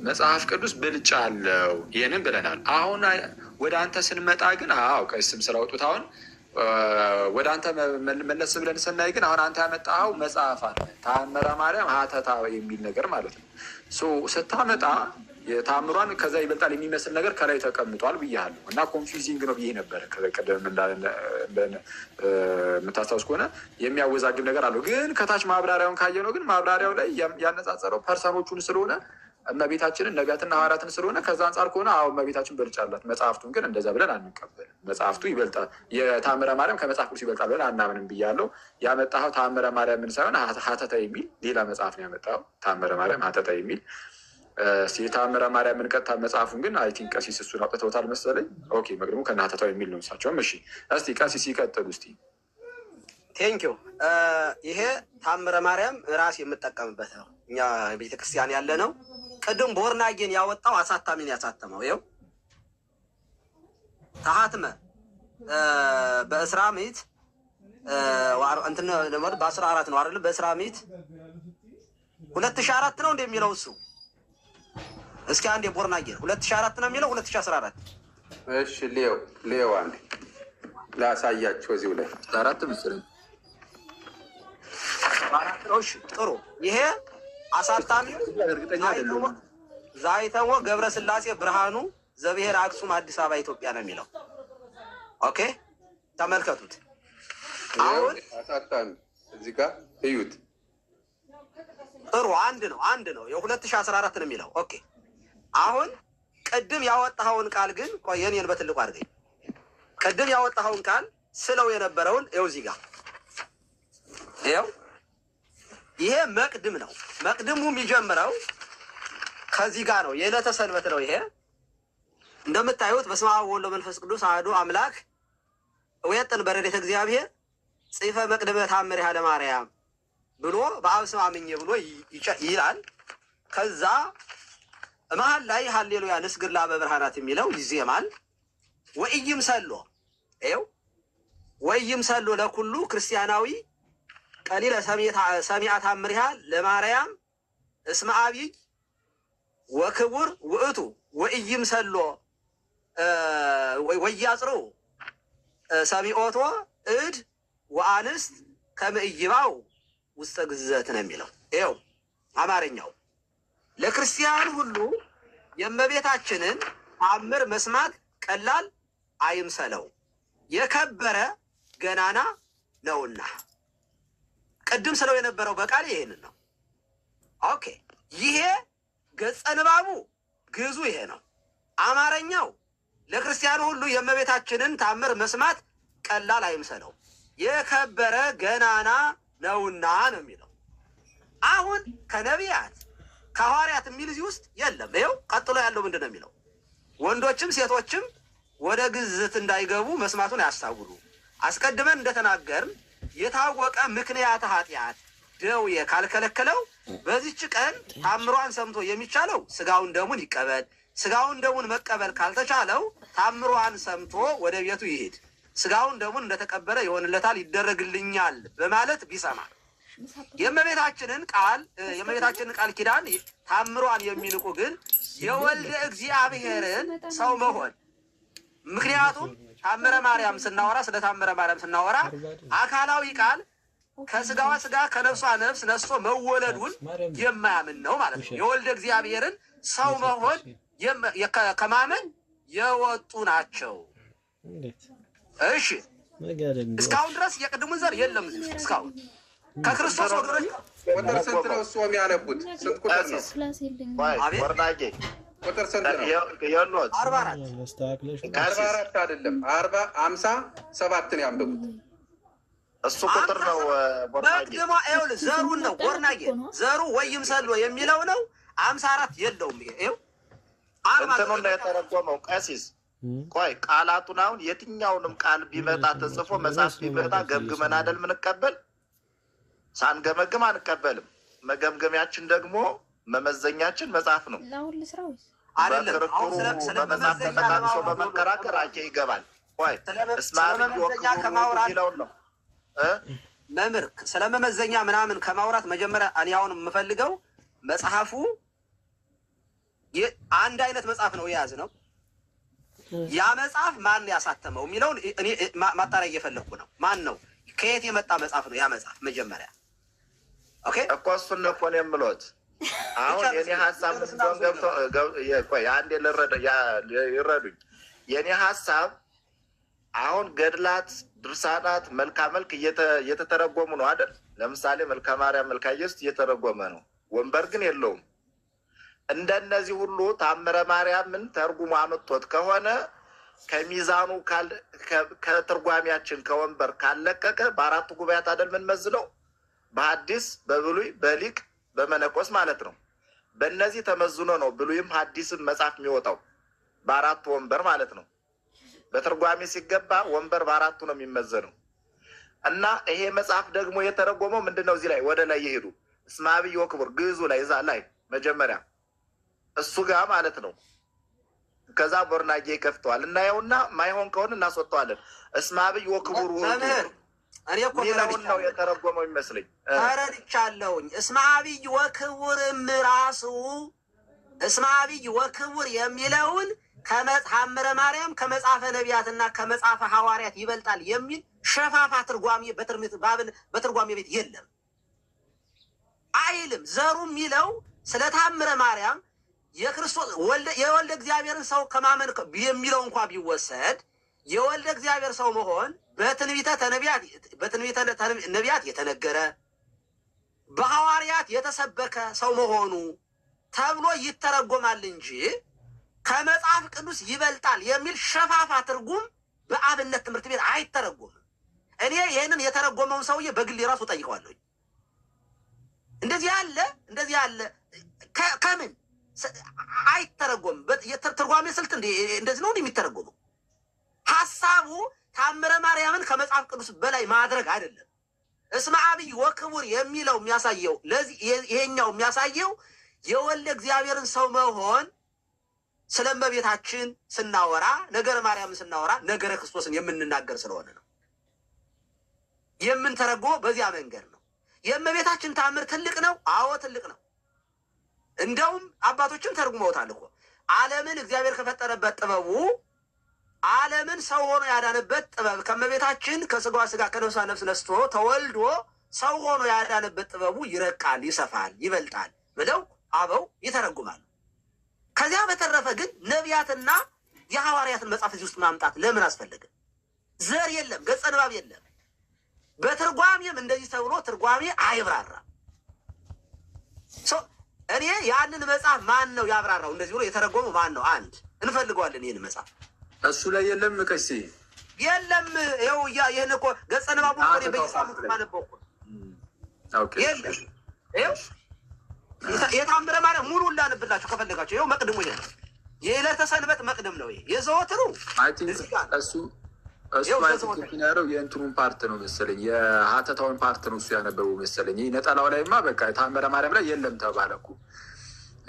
መጽሐፍ ቅዱስ ብልጫ አለው። ይሄንን ብለናል። አሁን ወደ አንተ ስንመጣ ግን ቀስም ስላወጡት አሁን ወደ አንተ መለስ ብለን ስናይ ግን አሁን አንተ ያመጣኸው መጽሐፍ አለ ተአምረ ማርያም ሀተታ የሚል ነገር ማለት ነው። ስታመጣ የተአምሯን ከዛ ይበልጣል የሚመስል ነገር ከላይ ተቀምጧል ብያለሁ እና ኮንፊውዚንግ ነው ብዬ ነበር። ቀደም የምታስታውስ ከሆነ የሚያወዛግብ ነገር አለው። ግን ከታች ማብራሪያውን ካየ ነው ግን ማብራሪያው ላይ ያነጻጸረው ፐርሰኖቹን ስለሆነ እመቤታችንን ነቢያትና ሐዋርያትን ስለሆነ ከዛ አንጻር ከሆነ እመቤታችን በልጫላት። መጽሐፍቱን ግን እንደዛ ብለን አንቀበልም። መጽሐፍቱ ይበልጣል፣ የተአምረ ማርያም ከመጽሐፍ ቅዱስ ይበልጣል ብለን አናምንም ብያለሁ። ያመጣኸው ተአምረ ማርያም ምን ሳይሆን ሀተታ የሚል ሌላ መጽሐፍ ነው ያመጣኸው። ተአምረ ማርያም ሀተታ የሚል የተአምረ ማርያም ምን ቀጥታ መጽሐፉን ግን አይ ቲንክ ቀሲስ እሱን አውጥተውታል መሰለኝ። ኦኬ መቅድሙ ከነ ሀተታው የሚል ነው እሳቸውም። እሺ እስቲ ቀሲስ ይቀጥሉ እስቲ። ቴንኪው። ይሄ ተአምረ ማርያም ራስ የምጠቀምበት ነው። እኛ ቤተክርስቲያን ያለ ነው። ቅድም ቦርናጌን ያወጣው አሳታሚን ያሳተመው ይኸው ተሐትመ በእስራ ምዕት እንትን በ14 ነው አይደል? በእስራ ምዕት 2004 ነው እንደሚለው እሱ። እስኪ አንዴ ቦርናጌን 2004 ነው የሚለው 2014? እሺ ሌው አንዴ ላሳያችሁ እዚሁ ላይ 4 ምስል እሺ ጥሩ። ይሄ አሳታሚው ዛይተሞ ገብረ ስላሴ ብርሃኑ ዘብሔር አክሱም አዲስ አበባ ኢትዮጵያ ነው የሚለው። ኦኬ ተመልከቱት። አሁን አሳታሚ እዚህ ጋር እዩት። ጥሩ አንድ ነው የ2014 ነው የሚለው። ኦኬ አሁን ቅድም ያወጣኸውን ቃል ግን የኔን በትልቁ አድርገኝ። ቅድም ያወጣኸውን ቃል ስለው የነበረውን ይኸው እዚህ ጋር ይኸው ይሄ መቅድም ነው። መቅድሙ የሚጀምረው ከዚህ ጋር ነው። የዕለተ ሰንበት ነው። ይሄ እንደምታዩት በስመ አብ ወወልድ ወመንፈስ ቅዱስ አሐዱ አምላክ ወየጥን በረድኤተ እግዚአብሔር ጽሕፈ መቅደመ ተአምሪሃ ለማርያም ብሎ በአብ ስም አምኜ ብሎ ይላል። ከዛ መሀል ላይ ሃሌሉያ ንስግድ ለአበ ብርሃናት የሚለው ይዜማል። ወኢይምሰሎ ይኸው ወኢይምሰሎ ለኩሉ ክርስቲያናዊ ቀሊለ ሰሚዐ ተአምሪሃ ለማርያም እስመ አብይ ወክቡር ውእቱ ወኢይምሰሎ ወያጽሩ ሰሚዖቶ እድ ወአንስት ከመ ኢይባው ውስተ ግዘት ነው የሚለው። ይኸው አማርኛው ለክርስቲያን ሁሉ የእመቤታችንን ተአምር መስማት ቀላል አይምሰለው የከበረ ገናና ነውና። ቅድም ስለው የነበረው በቃል ይሄንን ነው። ኦኬ ይሄ ገጸ ንባቡ ግዙ ይሄ ነው። አማርኛው ለክርስቲያኑ ሁሉ የእመቤታችንን ተአምር መስማት ቀላል አይምሰለው የከበረ ገናና ነውና ነው የሚለው። አሁን ከነቢያት ከሐዋርያት የሚል እዚህ ውስጥ የለም። ይኸው ቀጥሎ ያለው ምንድን ነው የሚለው? ወንዶችም ሴቶችም ወደ ግዝት እንዳይገቡ መስማቱን ያስታውሉ። አስቀድመን እንደተናገርን የታወቀ ምክንያት ኃጢአት ደዌ ካልከለከለው በዚች ቀን ታምሯን ሰምቶ የሚቻለው ስጋውን ደሙን ይቀበል። ስጋውን ደሙን መቀበል ካልተቻለው ታምሯን ሰምቶ ወደ ቤቱ ይሄድ። ስጋውን ደሙን እንደተቀበለ ይሆንለታል፣ ይደረግልኛል በማለት ቢሰማ። የእመቤታችንን ቃል ኪዳን ታምሯን የሚንቁ ግን የወልደ እግዚአብሔርን ሰው መሆን ምክንያቱም ታምረ ማርያም ስናወራ ስለ ታምረ ማርያም ስናወራ አካላዊ ቃል ከስጋዋ ስጋ ከነፍሷ ነፍስ ነስቶ መወለዱን የማያምን ነው ማለት ነው። የወልደ እግዚአብሔርን ሰው መሆን ከማመን የወጡ ናቸው። እሺ እስካሁን ድረስ የቅድሙን ዘር የለም። እስካሁን ከክርስቶስ ወገኖች ቁጥር ስንት ነው እሱ የሚያነቡት? ስንት ቁጥር ነው? ወርናጌ ቁጥር ስንት ነው? 44 አይደለም 57 ነው ያንብቡት። እሱ ቁጥር ነው። መቅድሞ ይኸውልህ ዘሩን ነው ወርናጌ ዘሩ ወይምሰሎ የሚለው ነው። 54 የለውም። ይኸው እንትኑን ነው የተረጎመው ቀሲስ። ቆይ ቃላቱን አሁን የትኛውንም ቃል ቢመጣ ተጽፎ መጽሐፍ ቢመጣ ገምግመን አይደል ምንቀበል? ሳንገመግም አንቀበልም። መገምገሚያችን ደግሞ መመዘኛችን መጽሐፍ ነው አይደለም። በመጽሐፍ ተጠቃቅሶ በመከራከር ይገባል። ቆይ እስማኤል የሚለውን ነው መምህር ስለመመዘኛ ምናምን ከማውራት መጀመሪያ እኔ አሁን የምፈልገው መጽሐፉ አንድ አይነት መጽሐፍ ነው የያዝ ነው። ያ መጽሐፍ ማን ያሳተመው የሚለውን እኔ ማጣሪያ እየፈለግኩ ነው። ማን ነው? ከየት የመጣ መጽሐፍ ነው ያ መጽሐፍ? መጀመሪያ ኦኬ እኮ እሱን እኮ ነው የምሎት። አሁን የኔ ሀሳብ አንድ ይረዱኝ። የኔ ሀሳብ አሁን ገድላት፣ ድርሳናት፣ መልካ መልክ እየተተረጎሙ ነው አይደል? ለምሳሌ መልካ ማርያም፣ መልካ ኢየሱስ እየተረጎመ ነው። ወንበር ግን የለውም። እንደነዚህ ሁሉ ታምረ ማርያምን ተርጉሞ አመጥቶት ከሆነ ከሚዛኑ ከትርጓሚያችን ከወንበር ካለቀቀ በአራቱ ጉባኤያት አይደል ምን መዝለው በሐዲስ በብሉይ በሊቅ በመነኮስ ማለት ነው። በእነዚህ ተመዝኖ ነው ብሉይም ሐዲስም መጽሐፍ የሚወጣው በአራቱ ወንበር ማለት ነው። በትርጓሜ ሲገባ ወንበር በአራቱ ነው የሚመዘነው። እና ይሄ መጽሐፍ ደግሞ የተረጎመው ምንድን ነው? እዚህ ላይ ወደ ላይ የሄዱ እስመ አብይ ወክቡር ግዕዙ ላይ እዛ ላይ መጀመሪያ እሱ ጋር ማለት ነው። ከዛ ቦርናጌ ይከፍተዋል። እናየውና ማይሆን ከሆነ እናስወጣዋለን። እስመ አብይ ወክቡር እኔ እኮ ሚለውን ነው የተረጎመው ይመስለኝ። ተረድቻለሁኝ። እስመ አብይ ወክቡርም ራሱ እስመ አብይ ወክቡር የሚለውን ከመጽሐፈ ማርያም ከመጽሐፈ ነቢያትና ከመጽሐፈ ሐዋርያት ይበልጣል የሚል ሸፋፋ ትርጓሜ በትርጓሜ ቤት የለም አይልም። ዘሩ የሚለው ስለ ታምረ ማርያም የክርስቶስ የወልደ እግዚአብሔርን ሰው ከማመን የሚለው እንኳ ቢወሰድ የወልደ እግዚአብሔር ሰው መሆን በትንቢተ ነቢያት የተነገረ በሐዋርያት የተሰበከ ሰው መሆኑ ተብሎ ይተረጎማል እንጂ ከመጽሐፍ ቅዱስ ይበልጣል የሚል ሸፋፋ ትርጉም በአብነት ትምህርት ቤት አይተረጎምም። እኔ ይህንን የተረጎመውን ሰውዬ በግል ራሱ ጠይቀዋለሁ። እንደዚህ ያለ ከምን አይተረጎምም። ትርጓሜ ስልት እንደዚህ ነው የሚተረጎመው። ሀሳቡ ታምረ ማርያምን ከመጽሐፍ ቅዱስ በላይ ማድረግ አይደለም። እስመ አብይ ወክቡር የሚለው የሚያሳየው ይሄኛው የሚያሳየው የወልደ እግዚአብሔርን ሰው መሆን ስለ እመቤታችን ስናወራ ነገረ ማርያምን ስናወራ ነገረ ክርስቶስን የምንናገር ስለሆነ ነው የምንተረጎመው። በዚያ መንገድ ነው። የእመቤታችን ታምር ትልቅ ነው። አዎ ትልቅ ነው። እንደውም አባቶችም ተርጉመውታል እኮ ዓለምን እግዚአብሔር ከፈጠረበት ጥበቡ ዓለምን ሰው ሆኖ ያዳነበት ጥበብ ከእመቤታችን ከስጋዋ ስጋ ከነፍሷ ነፍስ ነስቶ ተወልዶ ሰው ሆኖ ያዳነበት ጥበቡ ይረቃል፣ ይሰፋል፣ ይበልጣል ብለው አበው ይተረጉማሉ። ከዚያ በተረፈ ግን ነቢያትና የሐዋርያትን መጽሐፍ እዚህ ውስጥ ማምጣት ለምን አስፈለገ? ዘር የለም፣ ገጸ ንባብ የለም። በትርጓሜም እንደዚህ ተብሎ ትርጓሜ አይብራራም። እኔ ያንን መጽሐፍ ማን ነው ያብራራው? እንደዚህ ብሎ የተረጎመው ማን ነው? አንድ እንፈልገዋለን። ይህን መጽሐፍ እሱ ላይ የለም። ቀሲ የለም። ይኸው ይህን እኮ ገጸ ንባቡ በየሳምንቱ ማነበው እኮ የለም። ይኸው የታምረ ማርያም ሙሉ ላንብላችሁ ከፈለጋችሁ። ይኸው መቅድሙ ይሄ ነው። የዕለተ ሰንበት መቅድም ነው። ይሄ የዘወትሩ እሱ ያለው የእንትኑን ፓርት ነው መሰለኝ፣ የሀተታውን ፓርት ነው እሱ ያነበቡ መሰለኝ። ይህ ነጠላው ላይማ በቃ ታምረ ማርያም ላይ የለም ተባለ እኮ።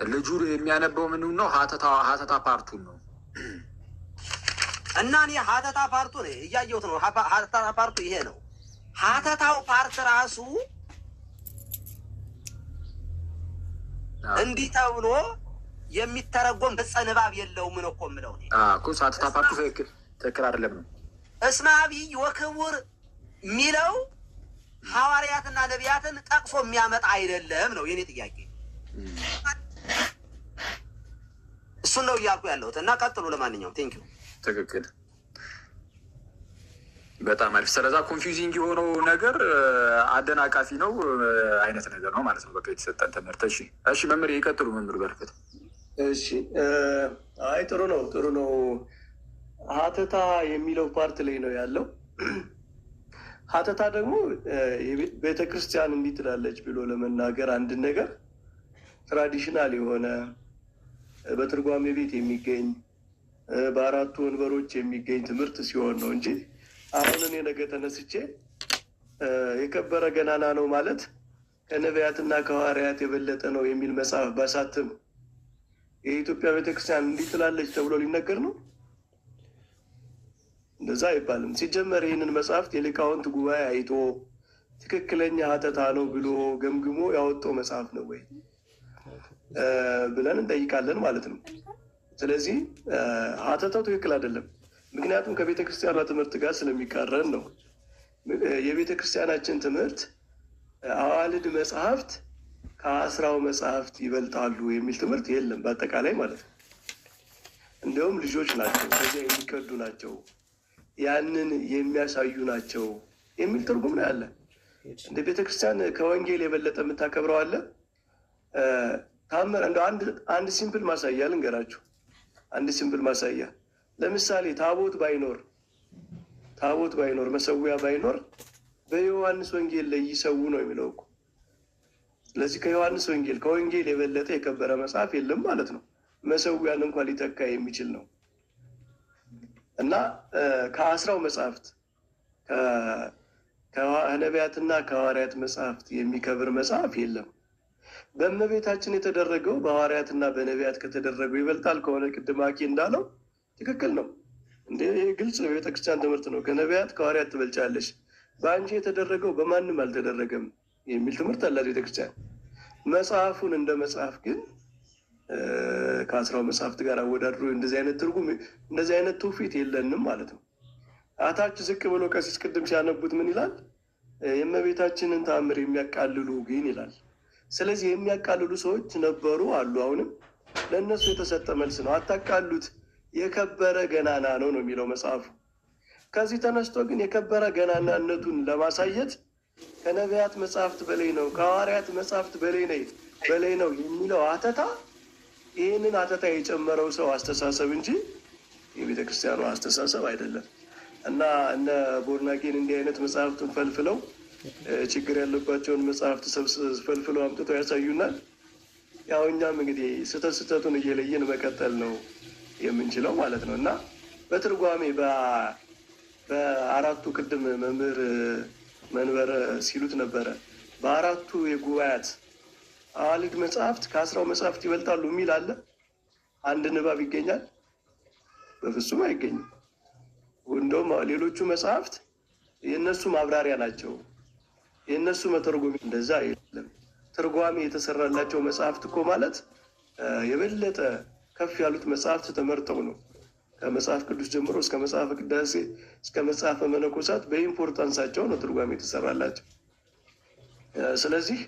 ልጁ የሚያነበው ምኑ ነው? ሀተታ ፓርቱን ነው። እና እኔ ሀተታ ፓርቱ ነው እያየሁት ነው። ሀተታ ፓርቱ ይሄ ነው። ሀተታው ፓርት ራሱ እንዲህ ተብሎ የሚተረጎም ገጸ ንባብ የለውም ነው እኮ የምለው እኮ። ሀተታ ፓርቱ ትክክል አይደለም ነው። እስመ አብይ ወክቡር የሚለው ሐዋርያትና ነቢያትን ጠቅሶ የሚያመጣ አይደለም ነው የኔ ጥያቄ። እሱን ነው እያልኩ ያለሁት እና ቀጥሉ። ለማንኛውም ቴንኪው። ትክክል፣ በጣም አሪፍ። ስለዛ ኮንፊውዚንግ የሆነው ነገር አደናቃፊ ነው አይነት ነገር ነው ማለት ነው። በቃ የተሰጠን ትምህርት። እሺ መምህር ይቀጥሉ። መምህር በረከት። እሺ አይ ጥሩ ነው። ሀተታ የሚለው ፓርት ላይ ነው ያለው። ሀተታ ደግሞ ቤተክርስቲያን እንዲህ ትላለች ብሎ ለመናገር አንድ ነገር ትራዲሽናል የሆነ በትርጓሜ ቤት የሚገኝ በአራቱ ወንበሮች የሚገኝ ትምህርት ሲሆን ነው እንጂ አሁን እኔ ነገ ተነስቼ የከበረ ገናና ነው ማለት ከነቢያትና ከሐዋርያት የበለጠ ነው የሚል መጽሐፍ ባሳትም የኢትዮጵያ ቤተክርስቲያን እንዲህ ትላለች ተብሎ ሊነገር ነው? እንደዛ አይባልም። ሲጀመር ይህንን መጽሐፍት የሊቃውንት ጉባኤ አይቶ ትክክለኛ ሀተታ ነው ብሎ ገምግሞ ያወጣው መጽሐፍ ነው ወይ ብለን እንጠይቃለን ማለት ነው። ስለዚህ ሀተታው ትክክል አይደለም። ምክንያቱም ከቤተ ክርስቲያኗ ትምህርት ጋር ስለሚቃረን ነው። የቤተ ክርስቲያናችን ትምህርት አዋልድ መጽሐፍት ከአስራው መጽሐፍት ይበልጣሉ የሚል ትምህርት የለም በአጠቃላይ ማለት ነው። እንዲሁም ልጆች ናቸው፣ ከዚያ የሚቀዱ ናቸው፣ ያንን የሚያሳዩ ናቸው የሚል ትርጉም ነው ያለ። እንደ ቤተክርስቲያን ከወንጌል የበለጠ የምታከብረው አለ? ታምር እንደ አንድ ሲምፕል ማሳያ ልንገራችሁ። አንድ ሲምፕል ማሳያ ለምሳሌ ታቦት ባይኖር መሰዊያ ባይኖር በዮሐንስ ወንጌል ላይ ይሰዉ ነው የሚለው እኮ። ስለዚህ ከዮሐንስ ወንጌል ከወንጌል የበለጠ የከበረ መጽሐፍ የለም ማለት ነው። መሰዊያን እንኳን ሊተካ የሚችል ነው እና ከአስራው መጽሐፍት ከነቢያትና ከሐዋርያት መጽሐፍት የሚከብር መጽሐፍ የለም። በእመቤታችን የተደረገው በሐዋርያትና በነቢያት ከተደረገው ይበልጣል ከሆነ ቅድም አኬ እንዳለው ትክክል ነው። እንደ ግልጽ የቤተክርስቲያን ትምህርት ነው። ከነቢያት ከሐዋርያት ትበልጫለሽ፣ በአንቺ የተደረገው በማንም አልተደረገም የሚል ትምህርት አላት ቤተክርስቲያን። መጽሐፉን እንደ መጽሐፍ ግን ከአስራው መጽሐፍት ጋር አወዳድሮ እንደዚህ አይነት ትርጉም እንደዚህ አይነት ትውፊት የለንም ማለት ነው። አታች ዝቅ ብሎ ቀሲስ ቅድም ሲያነቡት ምን ይላል? የእመቤታችንን ተአምር የሚያቃልሉ ግን ይላል። ስለዚህ የሚያቃልሉ ሰዎች ነበሩ አሉ። አሁንም ለእነሱ የተሰጠ መልስ ነው። አታቃሉት፣ የከበረ ገናና ነው ነው የሚለው መጽሐፉ። ከዚህ ተነስቶ ግን የከበረ ገናናነቱን ለማሳየት ከነቢያት መጽሐፍት በላይ ነው፣ ከሐዋርያት መጽሐፍት በላይ ነው የሚለው አተታ ይህንን አተታ የጨመረው ሰው አስተሳሰብ እንጂ የቤተ ክርስቲያኑ አስተሳሰብ አይደለም። እና እነ ቦርናጌን እንዲህ አይነት መጽሐፍትን ፈልፍለው ችግር ያለባቸውን መጽሐፍት ፈልፍለው አምጥተው ያሳዩናል። ያው እኛም እንግዲህ ስህተቱን እየለየን መቀጠል ነው የምንችለው ማለት ነው። እና በትርጓሜ በአራቱ ቅድም መምህር መንበረ ሲሉት ነበረ፣ በአራቱ የጉባኤያት አዋልድ መጽሐፍት ከአስራው መጽሐፍት ይበልጣሉ የሚል አለ? አንድ ንባብ ይገኛል? በፍጹም አይገኝም። እንደውም ሌሎቹ መጽሐፍት የእነሱ ማብራሪያ ናቸው፣ የእነሱ መተርጎሚ። እንደዛ የለም። ትርጓሜ የተሰራላቸው መጽሐፍት እኮ ማለት የበለጠ ከፍ ያሉት መጽሐፍት ተመርጠው ነው። ከመጽሐፍ ቅዱስ ጀምሮ እስከ መጽሐፈ ቅዳሴ እስከ መጽሐፈ መነኮሳት በኢምፖርታንሳቸው ነው ትርጓሜ የተሰራላቸው። ስለዚህ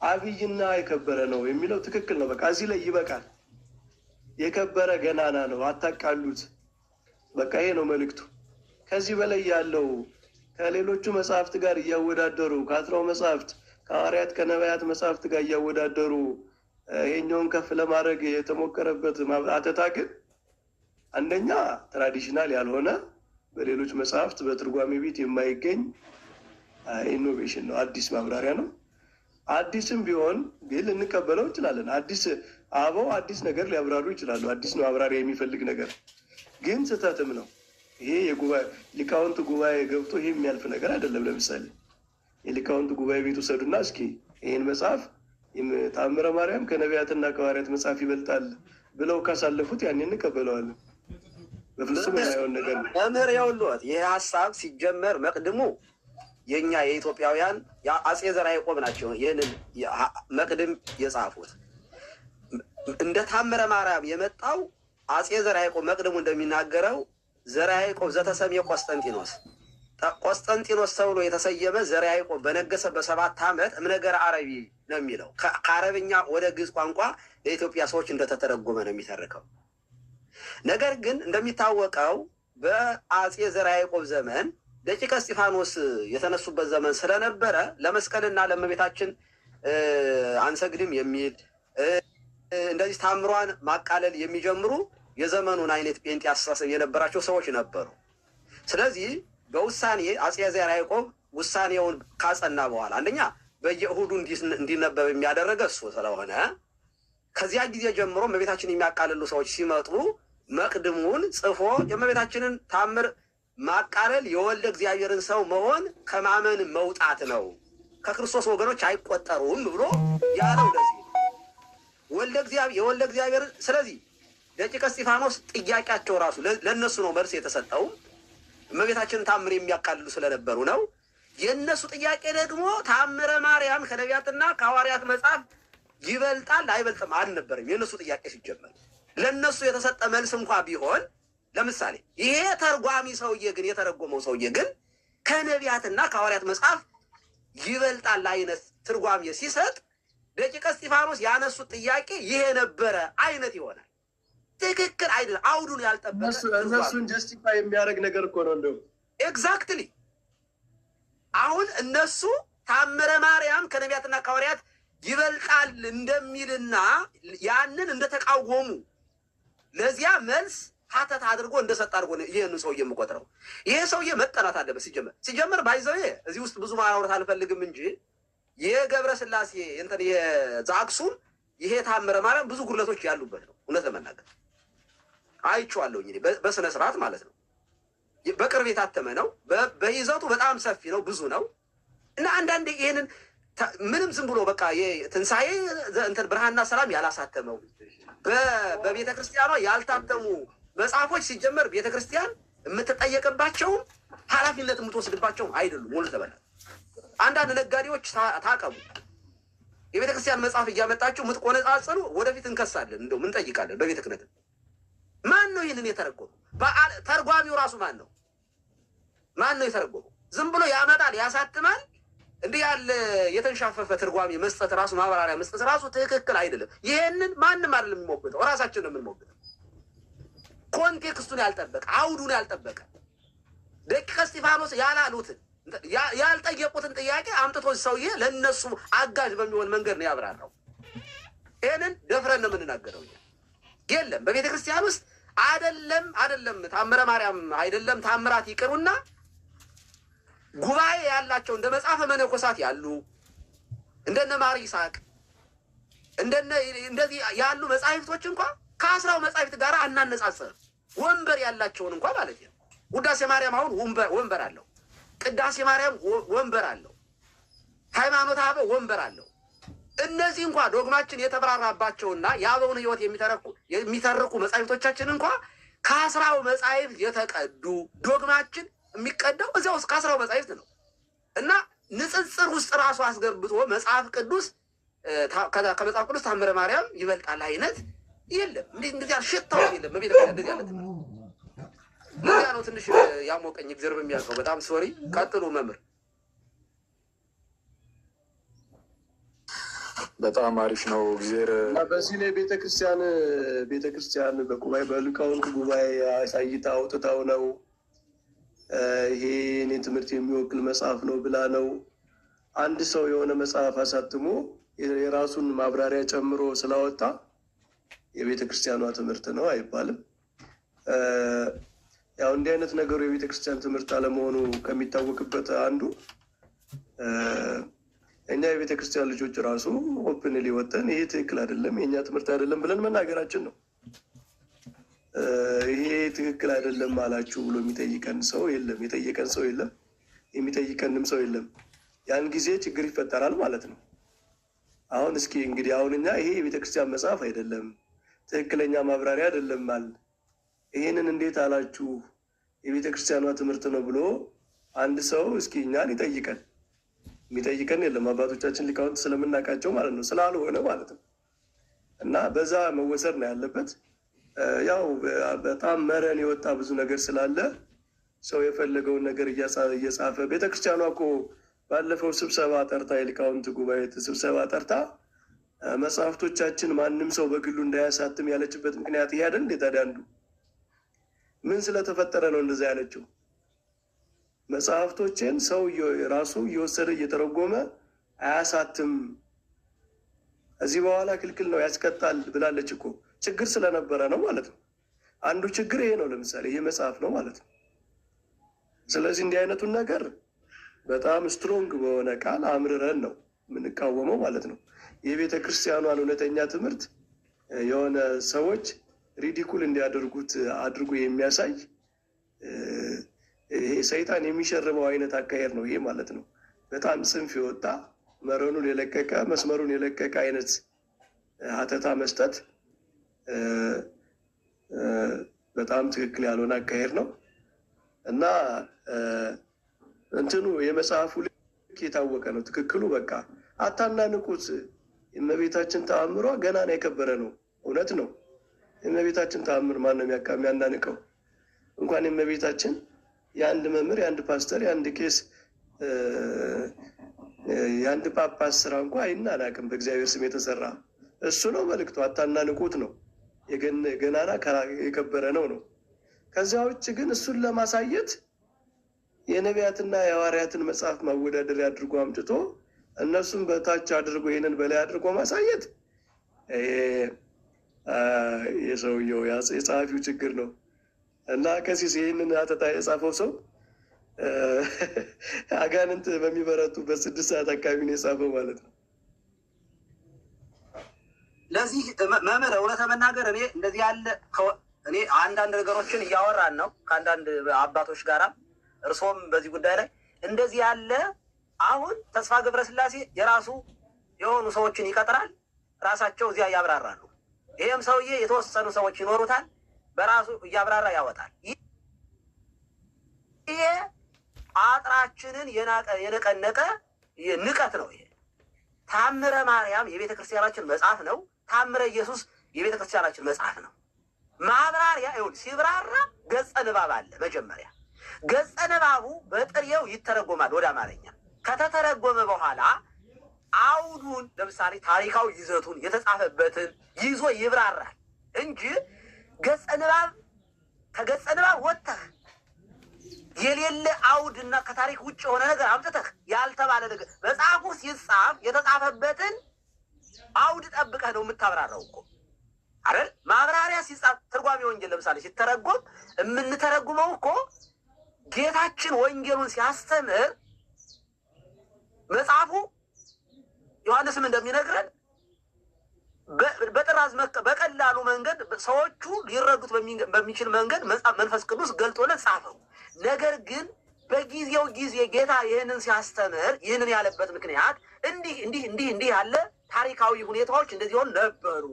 አብይና የከበረ ነው የሚለው ትክክል ነው። በቃ እዚህ ላይ ይበቃል። የከበረ ገናና ነው፣ አታቃሉት። በቃ ይሄ ነው መልእክቱ። ከዚህ በላይ ያለው ከሌሎቹ መጽሐፍት ጋር እያወዳደሩ ከአስራው መጽሐፍት ከሐዋርያት ከነቢያት መጽሐፍት ጋር እያወዳደሩ ይሄኛውን ከፍ ለማድረግ የተሞከረበት አተታ ግን አንደኛ ትራዲሽናል ያልሆነ በሌሎች መጽሐፍት በትርጓሜ ቤት የማይገኝ ኢኖቬሽን ነው፣ አዲስ ማብራሪያ ነው። አዲስም ቢሆን ግን ልንቀበለው እንችላለን። አበው አዲስ ነገር ሊያብራሩ ይችላሉ። አዲስ ነው ማብራሪያ የሚፈልግ ነገር ግን ስህተትም ነው። ይሄ ሊቃውንት ጉባኤ ገብቶ ይሄ የሚያልፍ ነገር አይደለም። ለምሳሌ የሊቃውንት ጉባኤ ቤት ውሰዱና እስኪ ይህን መጽሐፍ ተአምረ ማርያም ከነቢያትና ከሐዋርያት መጽሐፍ ይበልጣል ብለው ካሳለፉት ያን እንቀበለዋለን። በፍጹም የማይሆን ነገር ነው። መምህር ያውልዎት ይህ ሀሳብ ሲጀመር መቅድሙ የእኛ የኢትዮጵያውያን አጼ ዘርዓ ያዕቆብ ናቸው ይህንን መቅድም የጻፉት። እንደ ታምረ ማርያም የመጣው አጼ ዘርዓ ያዕቆብ መቅድሙ እንደሚናገረው ዘርዓ ያዕቆብ ዘተሰሜ ቆስጠንጢኖስ ተብሎ የተሰየመ ዘርዓ ያዕቆብ በነገሰ በ7 ዓመት እምነገር አረቢ ነው የሚለው። ከአረብኛ ወደ ግዕዝ ቋንቋ ለኢትዮጵያ ሰዎች እንደተተረጎመ ነው የሚተርከው። ነገር ግን እንደሚታወቀው በአጼ ዘርዓ ያዕቆብ ዘመን ደቂቀ እስጢፋኖስ የተነሱበት ዘመን ስለነበረ ለመስቀልና ለእመቤታችን አንሰግድም የሚል እንደዚህ ታምሯን ማቃለል የሚጀምሩ የዘመኑን አይነት ጴንጤ አስተሳሰብ የነበራቸው ሰዎች ነበሩ። ስለዚህ በውሳኔ አጼ ዘርዓ ያዕቆብ ውሳኔውን ካጸና በኋላ አንደኛ በየእሁዱ እንዲነበብ የሚያደረገ እሱ ስለሆነ ከዚያ ጊዜ ጀምሮ እመቤታችን የሚያቃልሉ ሰዎች ሲመጡ መቅድሙን ጽፎ የእመቤታችንን ታምር ማቃለል የወልደ እግዚአብሔርን ሰው መሆን ከማመን መውጣት ነው፣ ከክርስቶስ ወገኖች አይቆጠሩም ብሎ ያለው ለዚህ የወልደ እግዚአብሔር። ስለዚህ ደቂቀ እስጢፋኖስ ጥያቄያቸው ራሱ ለእነሱ ነው መልስ የተሰጠው። እመቤታችንን ታምር የሚያቃልሉ ስለነበሩ ነው። የእነሱ ጥያቄ ደግሞ ታምረ ማርያም ከነቢያትና ከሐዋርያት መጽሐፍ ይበልጣል አይበልጥም አልነበረም የእነሱ ጥያቄ ሲጀመር። ለእነሱ የተሰጠ መልስ እንኳ ቢሆን ለምሳሌ ይሄ ተርጓሚ ሰውዬ ግን የተረጎመው ሰውዬ ግን ከነቢያትና ከሐዋርያት መጽሐፍ ይበልጣል አይነት ትርጓሜ ሲሰጥ ደቂቀ እስጢፋኖስ ያነሱት ጥያቄ ይሄ ነበረ አይነት ይሆናል። ትክክል አይደለም። አውዱን ያልጠበቀ እነሱን ጀስቲፋይ የሚያደርግ ነገር እኮ ነው እንደው ኤግዛክትሊ። አሁን እነሱ ታምረ ማርያም ከነቢያትና ከሐዋርያት ይበልጣል እንደሚልና ያንን እንደተቃወሙ ለዚያ መልስ ሀተት አድርጎ እንደሰጥ አድርጎ ይህን ሰውዬ የምቆጥረው ይሄ ሰውዬ መጠናት አለበት። ሲጀመር ባይዘው እዚህ ውስጥ ብዙ ማውራት አልፈልግም እንጂ የገብረ ስላሴ እንትን የዛክሱም ይሄ ታምረ ማርያም ብዙ ጉድለቶች ያሉበት ነው። እውነት ለመናገር አይቼዋለሁ እንግዲህ በስነ ስርዓት ማለት ነው። በቅርብ የታተመ ነው። በይዘቱ በጣም ሰፊ ነው፣ ብዙ ነው እና አንዳንዴ ይሄንን ምንም ዝም ብሎ በቃ ትንሣኤ እንትን ብርሃንና ሰላም ያላሳተመው በቤተ ክርስቲያኗ ያልታተሙ መጽሐፎች ሲጀመር ቤተ ክርስቲያን የምትጠየቅባቸውም ኃላፊነት የምትወስድባቸውም አይደሉም። ሞል ተበላ አንዳንድ ነጋዴዎች ታቀሙ የቤተ ክርስቲያን መጽሐፍ እያመጣችሁ የምትቆነጻጽሉ ወደፊት እንከሳለን፣ እንደው ምን ጠይቃለን በቤተ ክህነት። ማን ነው ይህንን የተረጎመው? ተርጓሚው ራሱ ማን ነው? ማን ነው የተረጎመው? ዝም ብሎ ያመጣል፣ ያሳትማል። እንዲህ ያለ የተንሻፈፈ ትርጓሜ መስጠት ራሱ ማብራሪያ መስጠት ራሱ ትክክል አይደለም። ይሄንን ማንም አይደለም የሚሞግተው፣ እራሳችን ነው የምንሞግተው። ኮንቴክስቱን ያልጠበቀ አውዱን ያልጠበቀ ደቂቀ እስጢፋኖስ ያላሉትን ያልጠየቁትን ጥያቄ አምጥቶ ሰውዬ ለእነሱ አጋዥ በሚሆን መንገድ ነው ያብራራው። ይህንን ደፍረን ነው የምንናገረው። የለም በቤተ ክርስቲያን ውስጥ አይደለም ታምረ ማርያም አይደለም ታምራት ይቅሩና ጉባኤ ያላቸው እንደ መጽሐፈ መነኮሳት ያሉ እንደነ ማር ይስሐቅ እንደዚህ ያሉ መጻሕፍቶች እንኳ ከአስራው መጻሕፍት ጋር አናነጻጽርም። ወንበር ያላቸውን እንኳ ማለት ነው። ውዳሴ ማርያም አሁን ወንበር አለው። ቅዳሴ ማርያም ወንበር አለው። ሃይማኖተ አበው ወንበር አለው። እነዚህ እንኳ ዶግማችን የተብራራባቸውና የአበውን ሕይወት የሚተርኩ መጻሕፍቶቻችን እንኳ ከአስራው መጻሕፍት የተቀዱ ዶግማችን የሚቀዳው እዚያ ውስጥ ከአስራው መጻሕፍት ነው እና ንጽጽር ውስጥ ራሱ አስገብቶ መጽሐፍ ቅዱስ ከመጽሐፍ ቅዱስ ታምረ ማርያም ይበልጣል አይነት የለም። እንደዚህ ሽታው የለም በቤተ ክርስቲያን እንደዚህ ያለ ትምህርት። ለዚያ ነው ትንሽ ያሞቀኝ እግዚአብሔር በሚያውቀው። በጣም ሶሪ። ቀጥሉ መምህር። በጣም አሪፍ ነው። እግዚአብሔር በዚህ ላይ ቤተክርስቲያን በጉባኤ በሊቃውንት ጉባኤ አሳይታ አውጥታው ነው ይሄ እኔ ትምህርት የሚወክል መጽሐፍ ነው ብላ ነው። አንድ ሰው የሆነ መጽሐፍ አሳትሞ የራሱን ማብራሪያ ጨምሮ ስላወጣ የቤተ ክርስቲያኗ ትምህርት ነው አይባልም። ያው እንዲህ አይነት ነገሩ የቤተ ክርስቲያን ትምህርት አለመሆኑ ከሚታወቅበት አንዱ እኛ የቤተ ክርስቲያን ልጆች ራሱ ኦፕን ሊወጠን ይሄ ትክክል አይደለም የእኛ ትምህርት አይደለም ብለን መናገራችን ነው። ይሄ ትክክል አይደለም አላችሁ ብሎ የሚጠይቀን ሰው የለም፣ የጠየቀን ሰው የለም፣ የሚጠይቀንም ሰው የለም። ያን ጊዜ ችግር ይፈጠራል ማለት ነው። አሁን እስኪ እንግዲህ አሁን እኛ ይሄ የቤተክርስቲያን መጽሐፍ አይደለም ትክክለኛ ማብራሪያ አይደለም ማለት ይሄንን እንዴት አላችሁ የቤተክርስቲያኗ ትምህርት ነው ብሎ አንድ ሰው እስኪ እኛን ይጠይቀን። የሚጠይቀን የለም። አባቶቻችን ሊቃውንት ስለምናውቃቸው ማለት ነው፣ ስላልሆነ ማለት ነው። እና በዛ መወሰድ ነው ያለበት። ያው በጣም መረን የወጣ ብዙ ነገር ስላለ ሰው የፈለገውን ነገር እየጻፈ ቤተክርስቲያኗ እኮ ባለፈው ስብሰባ ጠርታ የሊቃውንት ጉባኤ ስብሰባ ጠርታ መጽሐፍቶቻችን ማንም ሰው በግሉ እንዳያሳትም ያለችበት ምክንያት ይሄ አይደል? ታዲያ አንዱ ምን ስለተፈጠረ ነው እንደዛ ያለችው? መጽሐፍቶችን ሰው ራሱ እየወሰደ እየተረጎመ አያሳትም፣ እዚህ በኋላ ክልክል ነው ያስቀጣል ብላለች እኮ። ችግር ስለነበረ ነው ማለት ነው። አንዱ ችግር ይሄ ነው። ለምሳሌ ይሄ መጽሐፍ ነው ማለት ነው። ስለዚህ እንዲህ አይነቱን ነገር በጣም ስትሮንግ በሆነ ቃል አምርረን ነው የምንቃወመው ማለት ነው። የቤተ ክርስቲያኗን እውነተኛ ትምህርት የሆነ ሰዎች ሪዲኩል እንዲያደርጉት አድርጎ የሚያሳይ ይሄ ሰይጣን የሚሸርበው አይነት አካሄድ ነው ይሄ ማለት ነው። በጣም ጽንፍ የወጣ መረኑን የለቀቀ መስመሩን የለቀቀ አይነት ሀተታ መስጠት በጣም ትክክል ያልሆነ አካሄድ ነው እና እንትኑ የመጽሐፉ ልክ የታወቀ ነው። ትክክሉ በቃ አታናንቁት። የእመቤታችን ተአምሯ ገና ነው፣ የከበረ ነው። እውነት ነው። የእመቤታችን ተአምር ማን ነው የሚያናንቀው? እንኳን የእመቤታችን የአንድ መምህር፣ የአንድ ፓስተር፣ የአንድ ቄስ፣ የአንድ ጳጳስ ስራ እንኳ አይናናቅም። በእግዚአብሔር ስም የተሰራ እሱ ነው መልእክቱ። አታናንቁት ነው። ገናና የከበረ ነው ነው። ከዚያ ውጭ ግን እሱን ለማሳየት የነቢያትና የሐዋርያትን መጽሐፍ ማወዳደሪያ አድርጎ አምጥቶ እነሱን በታች አድርጎ ይህንን በላይ አድርጎ ማሳየት የሰውየው የጸሐፊው ችግር ነው። እና ቀሲስ ይህንን አተታ የጻፈው ሰው አጋንንት በሚበረቱበት 6 ሰዓት አካባቢ ነው የጻፈው ማለት ነው። ለዚህ መምህር እውነት መናገር እኔ እንደዚህ ያለ እኔ አንዳንድ ነገሮችን እያወራን ነው ከአንዳንድ አባቶች ጋራ፣ እርሶም በዚህ ጉዳይ ላይ እንደዚህ ያለ አሁን ተስፋ ገብረስላሴ የራሱ የሆኑ ሰዎችን ይቀጥራል፣ ራሳቸው እዚያ ያብራራሉ። ይህም ሰውዬ የተወሰኑ ሰዎች ይኖሩታል፣ በራሱ እያብራራ ያወጣል። ይሄ አጥራችንን የነቀነቀ ንቀት ነው። ይሄ ታምረ ማርያም የቤተ ክርስቲያናችን መጽሐፍ ነው። ታምረ ኢየሱስ የቤተ ክርስቲያናችን መጽሐፍ ነው። ማብራሪያ ይኸውልህ፣ ሲብራራ ገጸ ንባብ አለ። መጀመሪያ ገጸ ንባቡ በጥሬው ይተረጎማል ወደ አማርኛ። ከተተረጎመ በኋላ አውዱን ለምሳሌ ታሪካዊ ይዘቱን የተጻፈበትን ይዞ ይብራራል እንጂ ገጸ ንባብ ከገጸ ንባብ ወጥተህ የሌለ አውድና ከታሪክ ውጭ የሆነ ነገር አምጥተህ ያልተባለ ነገር መጽሐፉ ሲጻፍ የተጻፈበትን አውድ ጠብቀህ ነው የምታብራራው እኮ አይደል? ማብራሪያ ሲጻፍ ትርጓሜ ወንጌል ለምሳሌ ሲተረጎም የምንተረጉመው እኮ ጌታችን ወንጌሉን ሲያስተምር መጽሐፉ ዮሐንስም እንደሚነግረን በጥራዝ በቀላሉ መንገድ ሰዎቹ ሊረዱት በሚችል መንገድ መንፈስ ቅዱስ ገልጦለት ጻፈው። ነገር ግን በጊዜው ጊዜ ጌታ ይህንን ሲያስተምር ይህንን ያለበት ምክንያት እንዲህ ያለ ታሪካዊ ሁኔታዎች እንደዚህ ሆን ነበሩ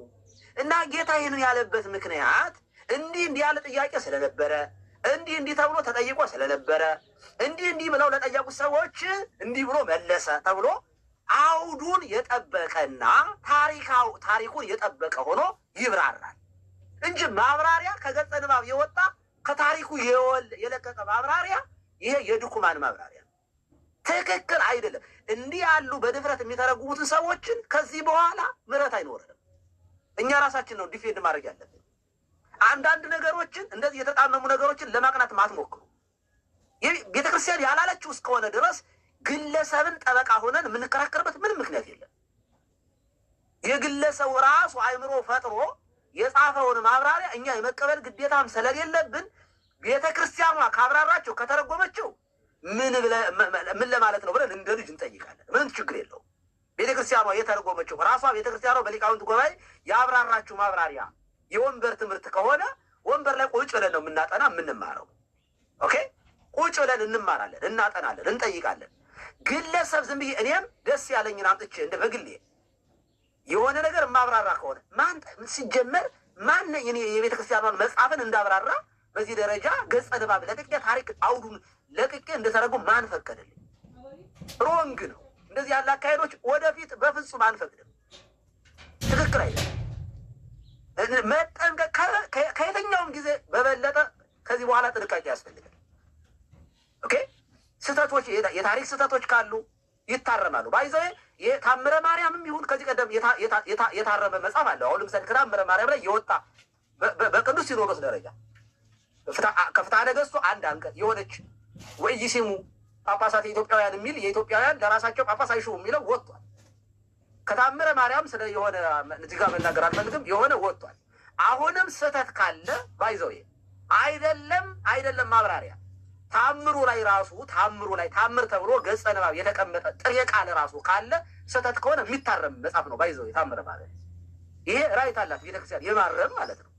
እና ጌታ ይህንን ያለበት ምክንያት እንዲህ ያለ ጥያቄ ስለነበረ እንዲህ ተብሎ ተጠይቆ ስለነበረ እንዲህ ብለው ለጠየቁት ሰዎች እንዲህ ብሎ መለሰ ተብሎ አውዱን የጠበቀና ታሪኩን የጠበቀ ሆኖ ይብራራል እንጂ ማብራሪያ ከገጸ ንባብ የወጣ ከታሪኩ የለቀቀ ማብራሪያ ይሄ የድኩማን ማብራሪያ ትክክል አይደለም። እንዲህ ያሉ በድፍረት የሚተረጉሙትን ሰዎችን ከዚህ በኋላ ምሕረት አይኖርም። እኛ ራሳችን ነው ዲፌንድ ማድረግ ያለብን። አንዳንድ ነገሮችን እንደዚህ የተጣመሙ ነገሮችን ለማቅናት ማትሞክሩ። ቤተክርስቲያን ያላለችው እስከሆነ ድረስ ግለሰብን ጠበቃ ሆነን የምንከራከርበት ምንም ምክንያት የለም። የግለሰቡ ራሱ አእምሮ ፈጥሮ የጻፈውን ማብራሪያ እኛ የመቀበል ግዴታም ስለሌለብን ቤተክርስቲያኗ ካብራራቸው ከተረጎመችው ምን ለማለት ነው ብለን እንደ ልጅ እንጠይቃለን። ምንም ችግር የለውም። ቤተክርስቲያኗ የተረጎመችው ራሷ ቤተክርስቲያኗ በሊቃውንት ጉባኤ ያብራራችው ማብራሪያ የወንበር ትምህርት ከሆነ ወንበር ላይ ቁጭ ብለን ነው የምናጠና የምንማረው። ኦኬ፣ ቁጭ ብለን እንማራለን፣ እናጠናለን፣ እንጠይቃለን። ግለሰብ ዝም ብዬ እኔም ደስ ያለኝን አምጥቼ እንደ በግሌ የሆነ ነገር ማብራራ ከሆነ ማን ሲጀመር ማን የቤተ ክርስቲያኗን መጽሐፍን እንዳብራራ በዚህ ደረጃ ገጸ ንባብ ለቅቄ ታሪክ አውዱን ለቅቄ እንደተረጎም ማን ፈቀደልኝ? ሮንግ ነው። እንደዚህ ያለ አካሄዶች ወደፊት በፍጹም አንፈቅድም። ትክክል አይደለም። መጠንቀቅ ከየትኛውም ጊዜ በበለጠ ከዚህ በኋላ ጥንቃቄ ያስፈልጋል። ኦኬ፣ ስህተቶች የታሪክ ስህተቶች ካሉ ይታረማሉ። ባይዘው የታምረ ማርያምም ይሁን ከዚህ ቀደም የታረመ መጽሐፍ አለ። አሁን ለምሳሌ ከታምረ ማርያም ላይ የወጣ በቅዱስ ሲኖዶስ ደረጃ ከፍትሐ ነገሥቱ አንድ አንቀጽ የሆነች ወኢይሲሙ ጳጳሳት የኢትዮጵያውያን የሚል የኢትዮጵያውያን ለራሳቸው ጳጳስ አይሹም የሚለው ወጥቷል። ከታምረ ማርያም ስለ የሆነ እዚህ ጋር መናገር አልፈልግም፣ የሆነ ወጥቷል። አሁንም ስህተት ካለ ባይዘው አይደለም ማብራሪያ ታምሩ ላይ ራሱ ታምር ተብሎ ገጸ ንባብ የተቀመጠ ጥሬ ቃል ራሱ ካለ ስህተት ከሆነ የሚታረም መጽሐፍ ነው። ባይዘው የታምረ ማርያም ይሄ ራይት አላት ቤተክርስቲያን የማረም ማለት ነው።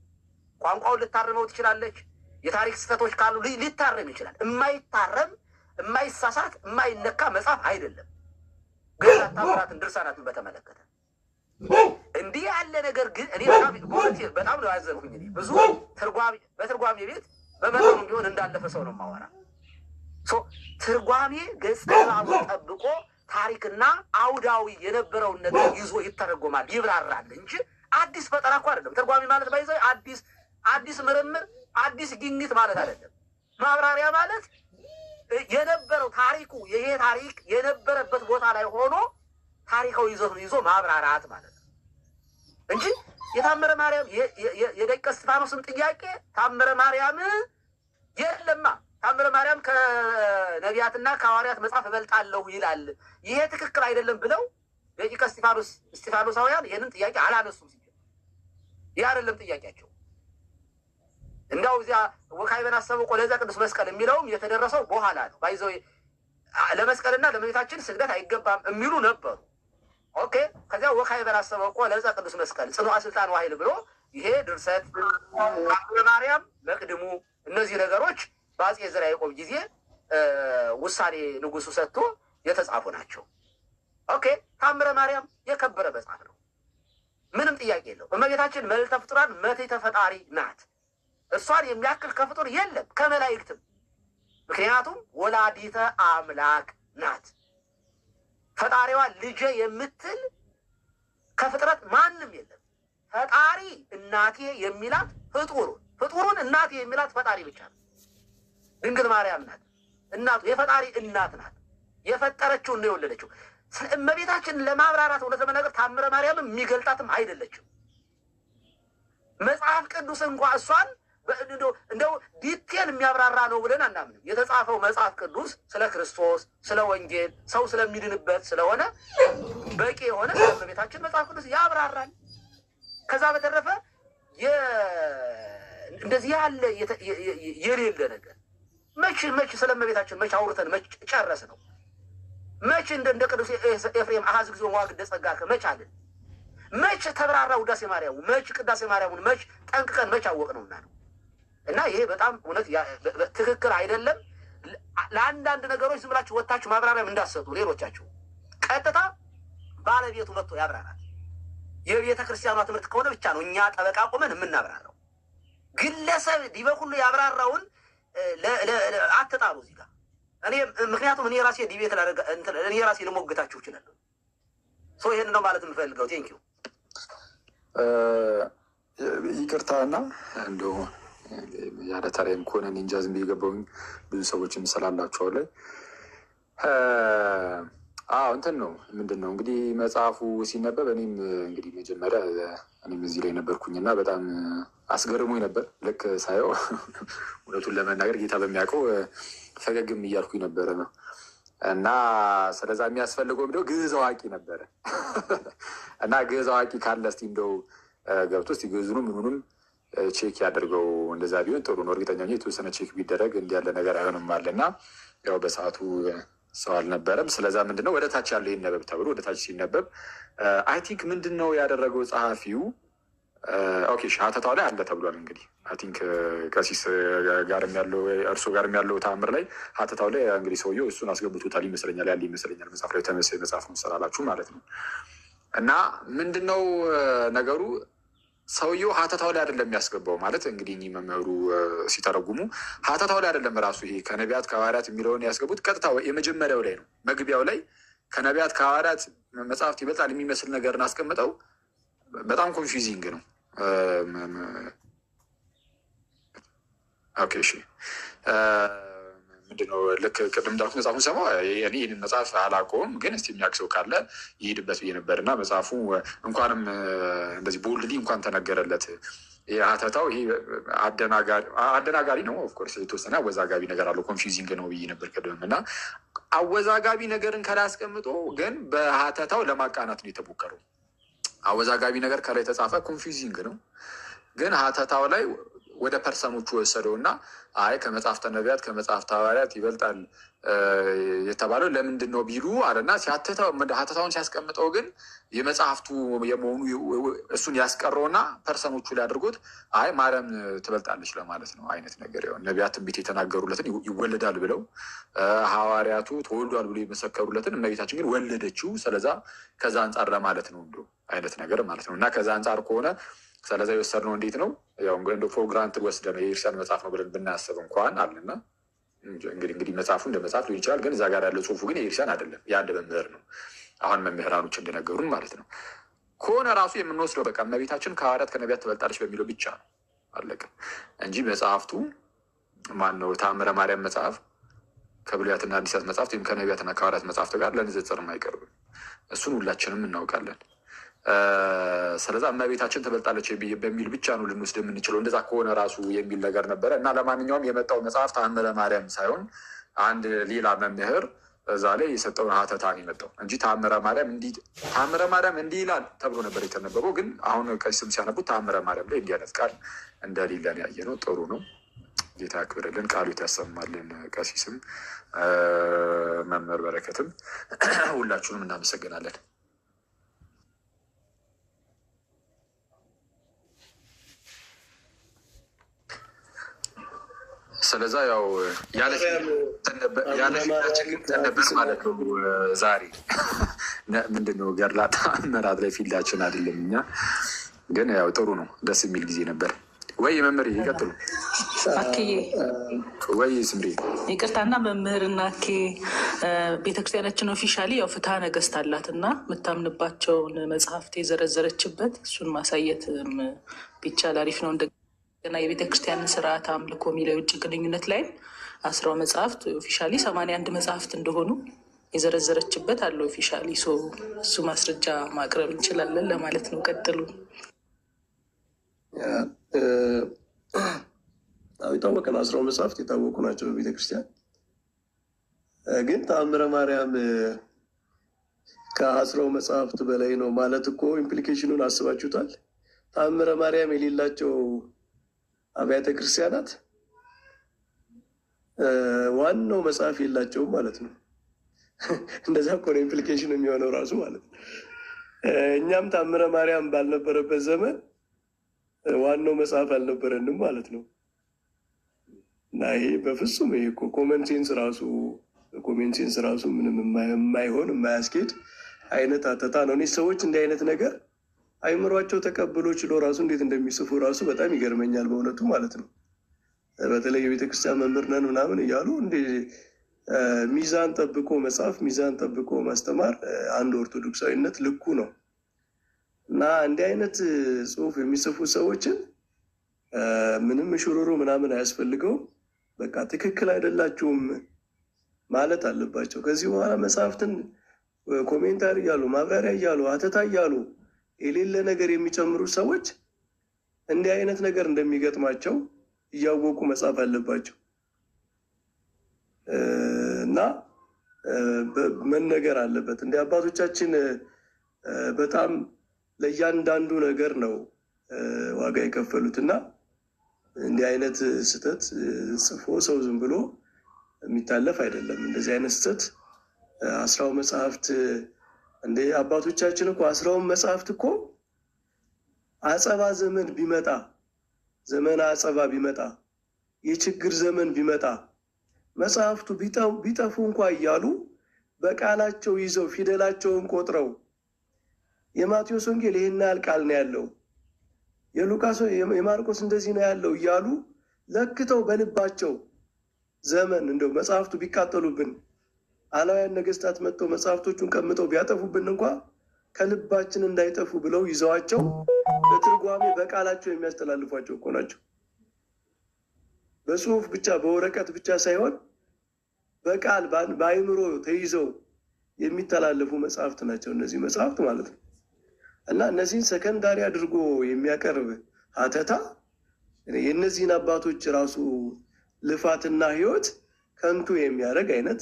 ቋንቋውን ልታርመው ትችላለች። የታሪክ ስህተቶች ካሉ ሊታረም ይችላል። የማይታረም የማይሳሳት የማይነካ መጽሐፍ አይደለም። ገድላት ታምራትን ድርሳናትን በተመለከተ እንዲህ ያለ ነገር ግን እኔ በጣም ነው ያዘንኩኝ። ብዙ በትርጓሜ ቤት በመጠኑ ቢሆን እንዳለፈ ሰው ነው የማወራ። ትርጓሜ ገጸ ንባቡን ጠብቆ ታሪክና አውዳዊ የነበረውን ነገር ይዞ ይተረጎማል፣ ይብራራል እንጂ አዲስ ፈጠራ እኮ አይደለም። ትርጓሜ ማለት ባይዘው አዲስ ምርምር፣ አዲስ ግኝት ማለት አይደለም። ማብራሪያ ማለት የነበረው ታሪኩ ይሄ ታሪክ የነበረበት ቦታ ላይ ሆኖ ታሪካዊ ይዘቱን ይዞ ማብራራት ማለት ነው እንጂ የታምረ ማርያም የደቀ እስጢፋኖስን ጥያቄ ታምረ ማርያም የለማ ታምረ ማርያም ከነቢያትና ከሐዋርያት መጽሐፍ እበልጣለሁ ይላል፣ ይሄ ትክክል አይደለም ብለው ደቂቀ እስጢፋኖሳውያን ይህንን ጥያቄ አላነሱም። ይህ አይደለም ጥያቄያቸው። እንዳው እዚያ ወካዕበ አሰብቆ ለዘ ቅዱስ መስቀል የሚለውም የተደረሰው በኋላ ነው። ባይዘው ለመስቀልና ለእመቤታችን ስግደት አይገባም የሚሉ ነበሩ። ኦኬ፣ ከዚያ ወካዕበ አሰብቆ ለዘ ቅዱስ መስቀል ጽኑዕ ስልጣን ዋሂል ብሎ ይሄ ድርሰት ታምረ ማርያም መቅድሙ እነዚህ ነገሮች በአፄ ዘርዓ ያዕቆብ ጊዜ ውሳኔ ንጉሱ ሰጥቶ የተጻፉ ናቸው። ኦኬ፣ ታምረ ማርያም የከበረ መጽሐፍ ነው፣ ምንም ጥያቄ የለው። እመቤታችን መልዕልተ ፍጡራን መትሕተ ፈጣሪ ናት። እሷን የሚያክል ከፍጡር የለም ከመላእክትም። ምክንያቱም ወላዲተ አምላክ ናት። ፈጣሪዋ ልጄ የምትል ከፍጥረት ማንም የለም። ፈጣሪ እናቴ የሚላት ፍጡሩን እናቴ የሚላት ፈጣሪ ብቻ ነው። ድንግል ማርያም ናት እናቱ፣ የፈጣሪ እናት ናት። የፈጠረችውን ነው የወለደችው። ስለ እመቤታችን ለማብራራት እውነት ለመናገር ታምረ ማርያምም የሚገልጣትም አይደለችም። መጽሐፍ ቅዱስ እንኳ እሷን እንደው ዲቴል የሚያብራራ ነው ብለን አናምንም። የተጻፈው መጽሐፍ ቅዱስ ስለ ክርስቶስ፣ ስለ ወንጌል፣ ሰው ስለሚድንበት ስለሆነ በቂ የሆነ ስለ እመቤታችን መጽሐፍ ቅዱስ ያብራራል። ከዛ በተረፈ እንደዚህ ያለ የሌለ ነገር መች ስለ እመቤታችን መች አውርተን መች ጨረስ ነው? መች እንደ ቅዱስ ኤፍሬም አሐዝ ጊዜ ዋግደ ጸጋከ መች አለን? መች ተብራራ ውዳሴ ማርያሙ? መች ቅዳሴ ማርያሙን መች ጠንቅቀን መች አወቅ ነውና ነው። እና ይሄ በጣም እውነት ትክክል አይደለም። ለአንዳንድ ነገሮች ዝም ብላችሁ ወጥታችሁ ማብራሪያም እንዳሰጡ ሌሎቻችሁ ቀጥታ ባለቤቱ መጥቶ ያብራራል። የቤተ ክርስቲያኗ ትምህርት ከሆነ ብቻ ነው እኛ ጠበቃ ቆመን የምናብራራው። ግለሰብ ዲበኩሉ ያብራራውን አትጣሉ እዚህ ጋር። ምክንያቱም እኔ ራሴ ዲቤት እኔ ራሴ ልሞግታችሁ እችላለሁ። ይህን ነው ማለት የምፈልገው። ቴንኪው። ይቅርታና እንደው ያለ ታሪም ከሆነ እንጃ ዝም ብዬ ገባሁኝ። ብዙ ሰዎችም ስላላቸው ላይ እንትን ነው ምንድን ነው እንግዲህ መጽሐፉ ሲነበብ እኔም እንግዲህ መጀመሪያ እኔም እዚህ ላይ ነበርኩኝና በጣም አስገርሞኝ ነበር። ልክ ሳየው እውነቱን ለመናገር ጌታ በሚያውቀው ፈገግም እያልኩኝ ነበረ ነው እና ስለዛ የሚያስፈልገው እንደው ግዕዝ አዋቂ ነበረ እና ግዕዝ አዋቂ ካለ እስቲ እንደው ገብቶ እስቲ ግዕዙንም ምኑንም ቼክ ያደርገው። እንደዛ ቢሆን ጥሩ ነው። እርግጠኛ የተወሰነ ቼክ ቢደረግ እንዲህ ያለ ነገር አይሆንም አለና ያው በሰዓቱ ሰው አልነበረም። ስለዛ ምንድነው ወደ ታች ያለው ይነበብ ተብሎ ወደ ታች ሲነበብ አይ ቲንክ ምንድን ነው ያደረገው ጸሐፊው ኦኬ ሀተታው ላይ አለ ተብሏል። እንግዲህ አይ ቲንክ ቀሲስ ጋርም ያለው እርሶ ጋርም ያለው ተአምር ላይ ሀተታው ላይ እንግዲህ ሰውየው እሱን አስገብቶታል ይመስለኛል። ያለ ይመስለኛል መጽሐፍ ላይ ተመሳሳይ መጽሐፍ ነው ስላላችሁ ማለት ነው። እና ምንድነው ነገሩ ሰውየው ሀተታው ላይ አይደለም የሚያስገባው ማለት እንግዲህ እኚህ መምህሩ ሲተረጉሙ ሀተታው ላይ አይደለም ራሱ ይሄ ከነቢያት ከሐዋርያት የሚለውን ያስገቡት ቀጥታ የመጀመሪያው ላይ ነው። መግቢያው ላይ ከነቢያት ከሐዋርያት መጽሐፍት ይበልጣል የሚመስል ነገርን አስቀምጠው በጣም ኮንፊውዚንግ ነው። ኦኬ እሺ ምንድነው ልክ ቅድም እንዳልኩት መጽሐፉን ሰማሁ እኔ ይህንን መጽሐፍ አላውቀውም፣ ግን እስቲ የሚያውቅ ሰው ካለ ይሄድበት ብዬ ነበር እና መጽሐፉ እንኳንም እንደዚህ ቦልድሊ እንኳን ተነገረለት። ሀተታው ይሄ አደናጋሪ ነው። ኦፍኮርስ የተወሰነ አወዛጋቢ ነገር አለው። ኮንፊውዚንግ ነው ብዬ ነበር ቅድም እና አወዛጋቢ ነገርን ከላይ አስቀምጦ ግን በሀተታው ለማቃናት ነው የተሞከረው። አወዛጋቢ ነገር ከላይ የተጻፈ ኮንፊውዚንግ ነው፣ ግን ሀተታው ላይ ወደ ፐርሰኖቹ ወሰደው እና አይ ከመጽሐፍተ ነቢያት ከመጽሐፍተ ሐዋርያት ይበልጣል የተባለው ለምንድን ነው ቢሉ አለና ሀተታውን ሲያስቀምጠው ግን የመጽሐፍቱ የመሆኑ እሱን ያስቀረውና ፐርሰኖቹ ላይ አድርጎት አይ ማርያም ትበልጣለች ለማለት ነው አይነት ነገር። ያው ነቢያት ትንቢት የተናገሩለትን ይወለዳል ብለው ሐዋርያቱ ተወልዷል ብሎ የመሰከሩለትን እመቤታችን ግን ወለደችው፣ ስለዛ ከዛ አንጻር ለማለት ነው እንዶ አይነት ነገር ማለት ነው። እና ከዛ አንጻር ከሆነ ስለዛ የወሰድነው እንዴት ነው ያው እንደ ፎር ግራንትድ ወስደን የኢርሳን መጽሐፍ ነው ብለን ብናስብ እንኳን አለና እንግዲህ መጽሐፉ እንደ መጽሐፍ ሊሆን ይችላል፣ ግን እዛ ጋር ያለው ጽሁፉ ግን የኢርሲያን አይደለም፣ የአንድ መምህር ነው። አሁን መምህራኖች እንደነገሩን ማለት ነው። ከሆነ ራሱ የምንወስደው በቃ እመቤታችን ከሐዋርያት ከነቢያት ትበልጣለች በሚለው ብቻ ነው አለቀ እንጂ መጽሐፍቱ ማን ነው ተአምረ ማርያም መጽሐፍ ከብሉያትና አዲሳት መጽሐፍት ወይም ከነቢያትና ከሐዋርያት መጽሐፍት ጋር ለንጽጽርም አይቀርብም። እሱን ሁላችንም እናውቃለን። ስለዛ እመቤታችን ትበልጣለች በሚል ብቻ ነው ልንወስድ የምንችለው። እንደዛ ከሆነ ራሱ የሚል ነገር ነበረ እና ለማንኛውም የመጣው መጽሐፍ ተአምረ ማርያም ሳይሆን አንድ ሌላ መምህር እዛ ላይ የሰጠውን ሀተታ ነው የመጣው እንጂ ተአምረ ማርያም እንዲህ ይላል ተብሎ ነበር የተነበበው። ግን አሁን ቀሲስም ሲያነቡት ተአምረ ማርያም ላይ እንዲህ አይነት ቃል እንደሌለን ያየ ነው። ጥሩ ነው። ጌታ ያክብርልን፣ ቃሉት ያሰማልን። ቀሲስም መምህር በረከትም ሁላችሁንም እናመሰግናለን። ስለዛ ያው ያለፊታችን ተነበር ማለት ነው። ዛሬ ምንድነው ገድላ ተአምራት ላይ ፊልዳችን አይደለም። እኛ ግን ያው ጥሩ ነው፣ ደስ የሚል ጊዜ ነበር። ወይ መምህር ይቀጥሉ። አኬዬ ወይ ስምሪ ይቅርታና መምህርና አኬ ቤተክርስቲያናችን ኦፊሻሊ ያው ፍትሐ ነገስት አላት እና የምታምንባቸውን መጽሐፍት የዘረዘረችበት እሱን ማሳየት ቢቻል አሪፍ ነው። እንደገና የቤተክርስቲያን ስርዓት አምልኮ የሚለው የውጭ ግንኙነት ላይም 10 መጽሐፍት ኦፊሻሊ 81 መጽሐፍት እንደሆኑ የዘረዘረችበት አለ ኦፊሻሊ። እሱ ማስረጃ ማቅረብ እንችላለን ለማለት ነው። ቀጥሉ። የታወቀ ነው። 10 መጽሐፍት የታወቁ ናቸው በቤተክርስቲያን። ግን ተአምረ ማርያም ከ10 መጽሐፍት በላይ ነው ማለት እኮ ኢምፕሊኬሽኑን አስባችሁታል? ተአምረ ማርያም የሌላቸው አብያተ ክርስቲያናት ዋናው መጽሐፍ የላቸውም ማለት ነው። እንደዛ እኮ ነው ኢምፕሊኬሽን የሚሆነው ራሱ ማለት ነው። እኛም ተአምረ ማርያም ባልነበረበት ዘመን ዋናው መጽሐፍ አልነበረንም ማለት ነው። እና ይሄ በፍጹም ይሄ ኮመንሴንስ ራሱ ምንም የማይሆን የማያስኬድ አይነት አተታ ነው። እኔ ሰዎች እንዲህ አይነት ነገር አይምሯቸው ተቀብሎ ችሎ ራሱ እንዴት እንደሚጽፉ ራሱ በጣም ይገርመኛል በእውነቱ ማለት ነው። በተለይ የቤተክርስቲያን መምህር ነን ምናምን እያሉ እንደ ሚዛን ጠብቆ መጽሐፍ፣ ሚዛን ጠብቆ ማስተማር አንድ ኦርቶዶክሳዊነት ልኩ ነው። እና እንዲህ አይነት ጽሁፍ የሚጽፉ ሰዎችን ምንም ሽሩሩ ምናምን አያስፈልገውም። በቃ ትክክል አይደላችሁም ማለት አለባቸው። ከዚህ በኋላ መጽሐፍትን ኮሜንታሪ እያሉ ማብራሪያ እያሉ አተታ እያሉ የሌለ ነገር የሚጨምሩ ሰዎች እንዲህ አይነት ነገር እንደሚገጥማቸው እያወቁ መጻፍ አለባቸው እና መነገር አለበት። እንደ አባቶቻችን በጣም ለእያንዳንዱ ነገር ነው ዋጋ የከፈሉት እና እንዲህ አይነት ስህተት ጽፎ ሰው ዝም ብሎ የሚታለፍ አይደለም። እንደዚህ አይነት ስህተት 10 መጽሐፍት እንደ አባቶቻችን እኮ 10 መጽሐፍት እኮ አጸባ ዘመን ቢመጣ ዘመን አጸባ ቢመጣ የችግር ዘመን ቢመጣ መጽሐፍቱ ቢጠፉ እንኳ እያሉ በቃላቸው ይዘው ፊደላቸውን ቆጥረው የማቴዎስ ወንጌል ይህን ያህል ቃል ነው ያለው፣ የሉቃስ የማርቆስ እንደዚህ ነው ያለው እያሉ ለክተው በልባቸው ዘመን እንደው መጽሐፍቱ ቢቃጠሉብን አላውያን ነገስታት መጥተው መጽሐፍቶቹን ቀምጠው ቢያጠፉብን እንኳ ከልባችን እንዳይጠፉ ብለው ይዘዋቸው በትርጓሜ በቃላቸው የሚያስተላልፏቸው እኮ ናቸው። በጽሁፍ ብቻ በወረቀት ብቻ ሳይሆን በቃል በአይምሮ ተይዘው የሚተላለፉ መጽሐፍት ናቸው እነዚህ መጽሐፍት ማለት ነው። እና እነዚህን ሰከንዳሪ አድርጎ የሚያቀርብ ሀተታ የእነዚህን አባቶች ራሱ ልፋትና ህይወት ከንቱ የሚያደርግ አይነት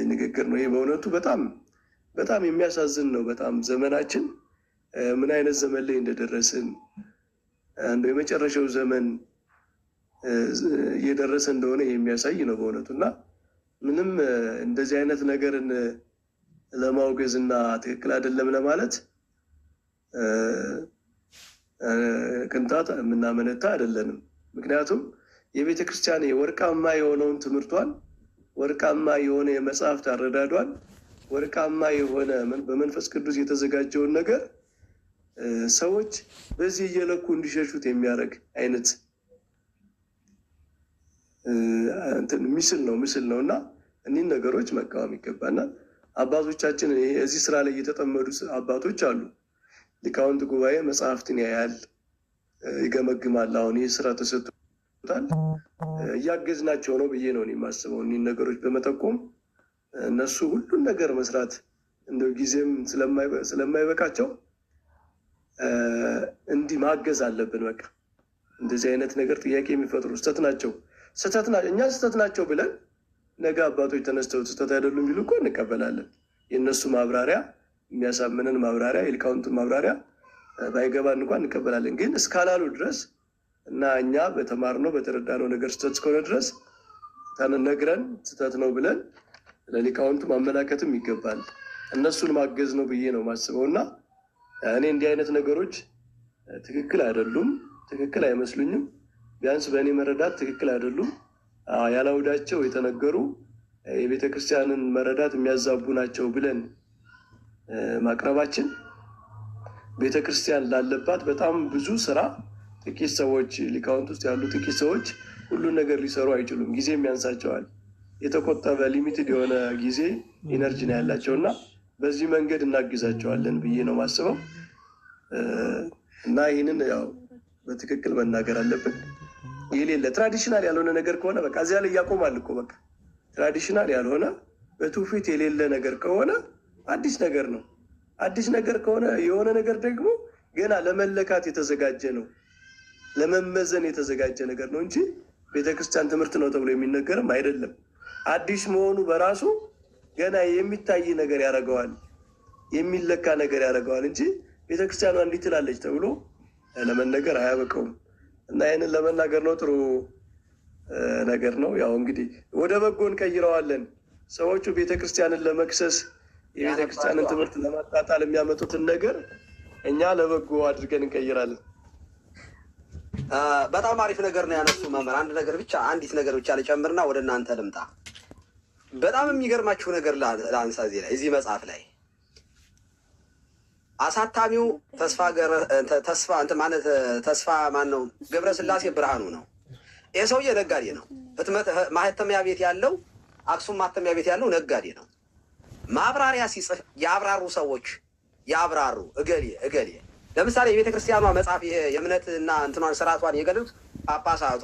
ንግግር ነው። ይህ በእውነቱ በጣም በጣም የሚያሳዝን ነው። በጣም ዘመናችን ምን አይነት ዘመን ላይ እንደደረስን አንዱ የመጨረሻው ዘመን እየደረሰ እንደሆነ የሚያሳይ ነው በእውነቱ። እና ምንም እንደዚህ አይነት ነገርን ለማውገዝ እና ትክክል አይደለም ለማለት ቅንጣት የምናመነታ አይደለንም። ምክንያቱም የቤተ ክርስቲያን ወርቃማ የሆነውን ትምህርቷን፣ ወርቃማ የሆነ የመጽሐፍት አረዳዷን፣ ወርቃማ የሆነ በመንፈስ ቅዱስ የተዘጋጀውን ነገር ሰዎች በዚህ እየለኩ እንዲሸሹት የሚያደርግ አይነት ምስል ነው እና እኒህን ነገሮች መቃወም ይገባናል። አባቶቻችን እዚህ ስራ ላይ የተጠመዱ አባቶች አሉ። ሊቃውንት ጉባኤ መጽሐፍትን ያያል፣ ይገመግማል። አሁን ይህ ስራ ተሰጥቶታል፣ እያገዝናቸው ነው ብዬ ነው የማስበው። እኒህን ነገሮች በመጠቆም እነሱ ሁሉን ነገር መስራት እንደው ጊዜም ስለማይበቃቸው እንዲህ ማገዝ አለብን። በቃ እንደዚህ አይነት ነገር ጥያቄ የሚፈጥሩ ስህተት ናቸው እኛ ስህተት ናቸው ብለን ነገ አባቶች ተነስተው ስህተት አይደሉም ቢሉ እኮ እንቀበላለን። የእነሱ ማብራሪያ የሚያሳምንን ማብራሪያ የሊቃውንቱን ማብራሪያ ባይገባን እንኳን እንቀበላለን። ግን እስካላሉ ድረስ እና እኛ በተማርነው በተረዳነው ነገር ስህተት እስከሆነ ድረስ ነግረን ስህተት ነው ብለን ለሊቃውንቱ ማመላከትም ይገባል። እነሱን ማገዝ ነው ብዬ ነው ማስበው እና እኔ እንዲህ አይነት ነገሮች ትክክል አይደሉም፣ ትክክል አይመስሉኝም። ቢያንስ በእኔ መረዳት ትክክል አይደሉም። ያላውዳቸው የተነገሩ የቤተ ክርስቲያንን መረዳት የሚያዛቡ ናቸው ብለን ማቅረባችን ቤተ ክርስቲያን ላለባት በጣም ብዙ ስራ ጥቂት ሰዎች ሊቃውንት ውስጥ ያሉ ጥቂት ሰዎች ሁሉን ነገር ሊሰሩ አይችሉም። ጊዜም ያንሳቸዋል። የተቆጠበ ሊሚትድ የሆነ ጊዜ ኢነርጂ ነው ያላቸው እና በዚህ መንገድ እናግዛቸዋለን ብዬ ነው ማስበው እና ይህንን ያው በትክክል መናገር አለብን። የሌለ ትራዲሽናል ያልሆነ ነገር ከሆነ በቃ እዚያ ላይ ያቆማል እኮ። በቃ ትራዲሽናል ያልሆነ በትውፊት የሌለ ነገር ከሆነ አዲስ ነገር ነው። አዲስ ነገር ከሆነ የሆነ ነገር ደግሞ ገና ለመለካት የተዘጋጀ ነው፣ ለመመዘን የተዘጋጀ ነገር ነው እንጂ ቤተክርስቲያን ትምህርት ነው ተብሎ የሚነገርም አይደለም። አዲስ መሆኑ በራሱ ገና የሚታይ ነገር ያደርገዋል፣ የሚለካ ነገር ያደርገዋል እንጂ ቤተክርስቲያኗ እንዲህ ትላለች ተብሎ ለመነገር አያበቀውም። እና ይህንን ለመናገር ነው። ጥሩ ነገር ነው። ያው እንግዲህ ወደ በጎ እንቀይረዋለን። ሰዎቹ ቤተክርስቲያንን ለመክሰስ የቤተክርስቲያንን ትምህርት ለማጣጣል የሚያመጡትን ነገር እኛ ለበጎ አድርገን እንቀይራለን። በጣም አሪፍ ነገር ነው ያነሱ መምህር። አንዲት ነገር ብቻ ልጨምርና ወደ እናንተ ልምጣ። በጣም የሚገርማችሁ ነገር ለአንሳ እዚህ መጽሐፍ ላይ አሳታሚው ተስፋ ማን ነው? ገብረስላሴ ብርሃኑ ነው። ይህ ሰውዬ ነጋዴ ነው። ማህተሚያ ቤት ያለው አክሱም ማህተሚያ ቤት ያለው ነጋዴ ነው። ማብራሪያ ሲጽፍ ያብራሩ ሰዎች ያብራሩ እገሌ ለምሳሌ የቤተ ክርስቲያኗ መጽሐፍ የእምነትና እንትኗን ስርዓቷን የገለጹት ጳጳሳቱ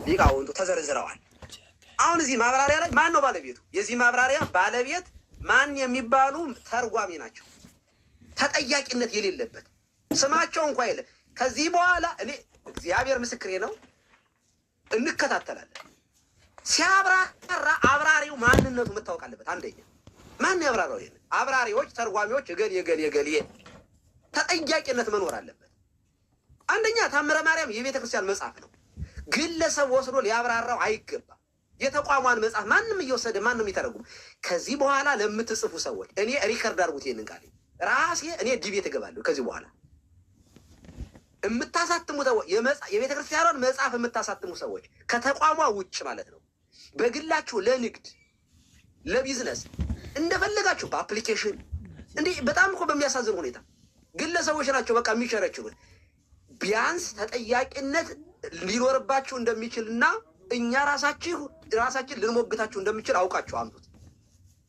ሊቃውንቱ ተዘርዝረዋል። አሁን እዚህ ማብራሪያ ላይ ማን ነው ባለቤቱ? የዚህ ማብራሪያ ባለቤት ማን የሚባሉ ተርጓሚ ናቸው። ተጠያቂነት የሌለበት ስማቸው እንኳ የለ። ከዚህ በኋላ እኔ እግዚአብሔር ምስክሬ ነው እንከታተላለን። ሲያብራራ አብራሪው ማንነቱ መታወቅ አለበት። አንደኛ ማን ያብራራው? ይሄን አብራሪዎች፣ ተርጓሚዎች እገሌ ተጠያቂነት መኖር አለበት። አንደኛ ታምረ ማርያም የቤተ ክርስቲያን መጽሐፍ ነው። ግለሰብ ወስዶ ሊያብራራው አይገባም። የተቋሟን መጽሐፍ ማንም እየወሰደ ማንም ይተረጉም። ከዚህ በኋላ ለምትጽፉ ሰዎች እኔ ሪከርድ አድርጉት ይሄንን ቃል ራሴ እኔ ዲቤት እገባለሁ። ከዚህ በኋላ የምታሳትሙ የቤተ ክርስቲያኗን መጽሐፍ የምታሳትሙ ሰዎች ከተቋሟ ውጭ ማለት ነው፣ በግላችሁ ለንግድ ለቢዝነስ እንደፈለጋችሁ በአፕሊኬሽን እንዲህ በጣም እኮ በሚያሳዝን ሁኔታ ግለሰቦች ናቸው በቃ የሚሸረችሩት። ቢያንስ ተጠያቂነት ሊኖርባችሁ እንደሚችልና እኛ ራሳችን ልንሞግታችሁ እንደሚችል አውቃችሁ አምጡት፣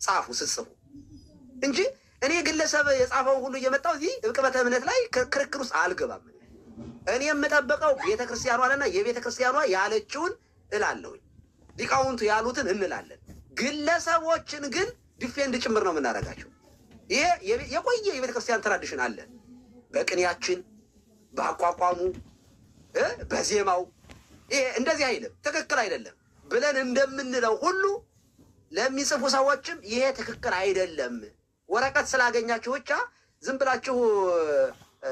ጻፉ ስትጽፉ እንጂ እኔ ግለሰብ የጻፈውን ሁሉ እየመጣው እዚህ ዕቅበተ እምነት ላይ ክርክር ውስጥ አልገባም። እኔ የምጠብቀው ቤተክርስቲያኗንና የቤተክርስቲያኗ ያለችውን እላለሁኝ፣ ሊቃውንቱ ያሉትን እንላለን። ግለሰቦችን ግን ዲፌንድ ጭምር ነው የምናደርጋቸው። ይሄ የቆየ የቤተክርስቲያን ትራዲሽን አለ። በቅኔያችን፣ በአቋቋሙ፣ በዜማው ይሄ እንደዚህ አይልም፣ ትክክል አይደለም ብለን እንደምንለው ሁሉ ለሚጽፉ ሰዎችም ይሄ ትክክል አይደለም። ወረቀት ስላገኛችሁ ብቻ ዝም ብላችሁ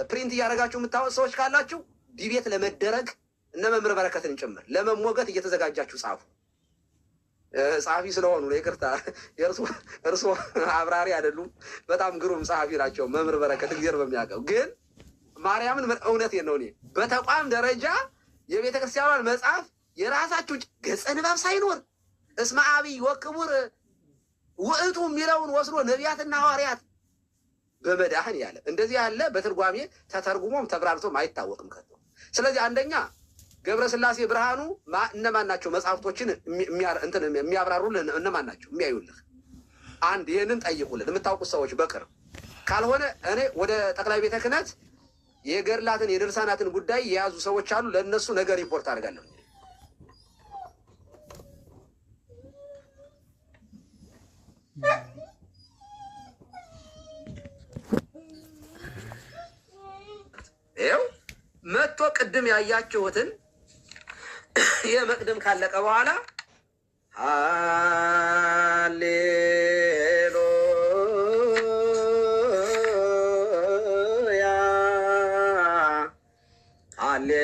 ፕሪንት እያደረጋችሁ የምታወጥ ሰዎች ካላችሁ ዲቤት ለመደረግ እነ መምህር በረከትን ጭምር ለመሞገት እየተዘጋጃችሁ ጻፉ። ጸሐፊ ስለሆኑ ነው፣ ይቅርታ። እርሶ አብራሪ አይደሉም። በጣም ግሩም ጸሐፊ ናቸው መምህር በረከት፣ እግዚአብሔር በሚያውቀው። ግን ማርያምን እውነቴን ነው፣ እኔ በተቋም ደረጃ የቤተ ክርስቲያኗን መጽሐፍ የራሳችሁ ገጸ ንባብ ሳይኖር እስመ አብይ ወክቡር ውእቱ የሚለውን ወስዶ ነቢያትና ሐዋርያት በመድኃኔ ዓለም እንደዚህ ያለ በትርጓሜ ተተርጉሞም ተብራርቶም አይታወቅም ከቶ። ስለዚህ አንደኛ ገብረ ስላሴ ብርሃኑ እነማን ናቸው? መጽሐፍቶችን የሚያብራሩልን እነማን ናቸው? የሚያዩልህ አንድ ይህንን ጠይቁልን የምታውቁት ሰዎች በቅርብ ካልሆነ እኔ ወደ ጠቅላይ ቤተ ክህነት የገድላትን የድርሳናትን ጉዳይ የያዙ ሰዎች አሉ። ለእነሱ ነገር ሪፖርት አድርጋለሁ። ይኸው መጥቶ ቅድም ያያችሁትን ይህ መቅድም ካለቀ በኋላ ሃሌሉያ ሃሌሉያ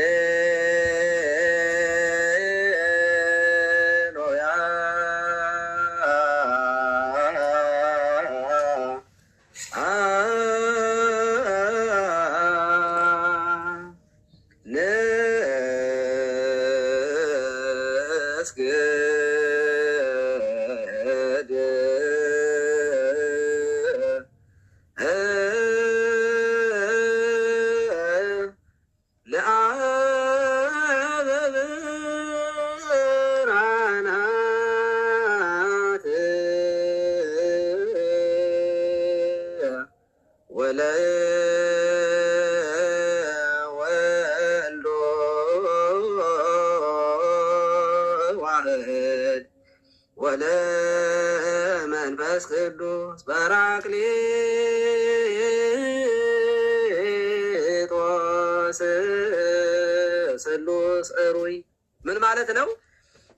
ወለመንፈስ ቅዱስ በራቅሊጦስ ስሉስ እሩይ። ምን ማለት ነው?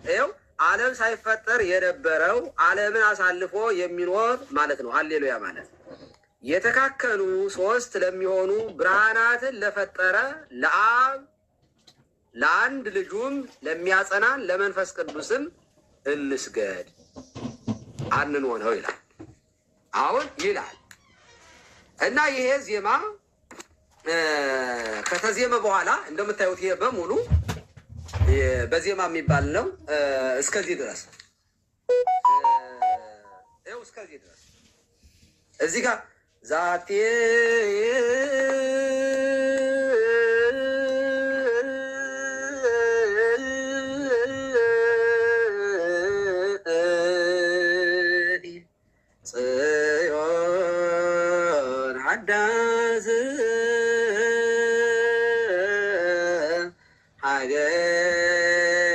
ይኸው ዓለም ሳይፈጠር የነበረው ዓለምን አሳልፎ የሚኖር ማለት ነው። ሃሌሉያ ማለት የተካከሉ ሶስት ለሚሆኑ ብርሃናትን ለፈጠረ ለአብ ለአንድ ልጁም ለሚያጸናን ለመንፈስ ቅዱስም እንስገድ አንንሆነው ይላል። አሁን ይላል እና ይሄ ዜማ ከተዜመ በኋላ እንደምታዩት ይሄ በሙሉ በዜማ የሚባል ነው። እስከዚህ ድረስ ይኸው እስከዚህ ድረስ እዚህ ጋር ዛቴ ጽዮን ሀዳስ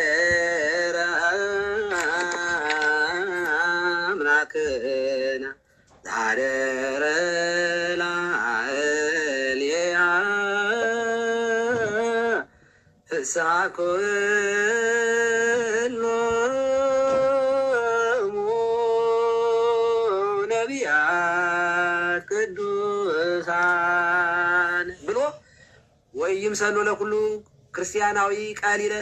ሀገረ አምላክነ ዛደረ ላዕሌሃ ፍስሐ ኩሎሙ ነቢያት ቅዱሳን ብሎ ወይምሰሎ ለኩሉ ክርስቲያናዊ ቀሊለ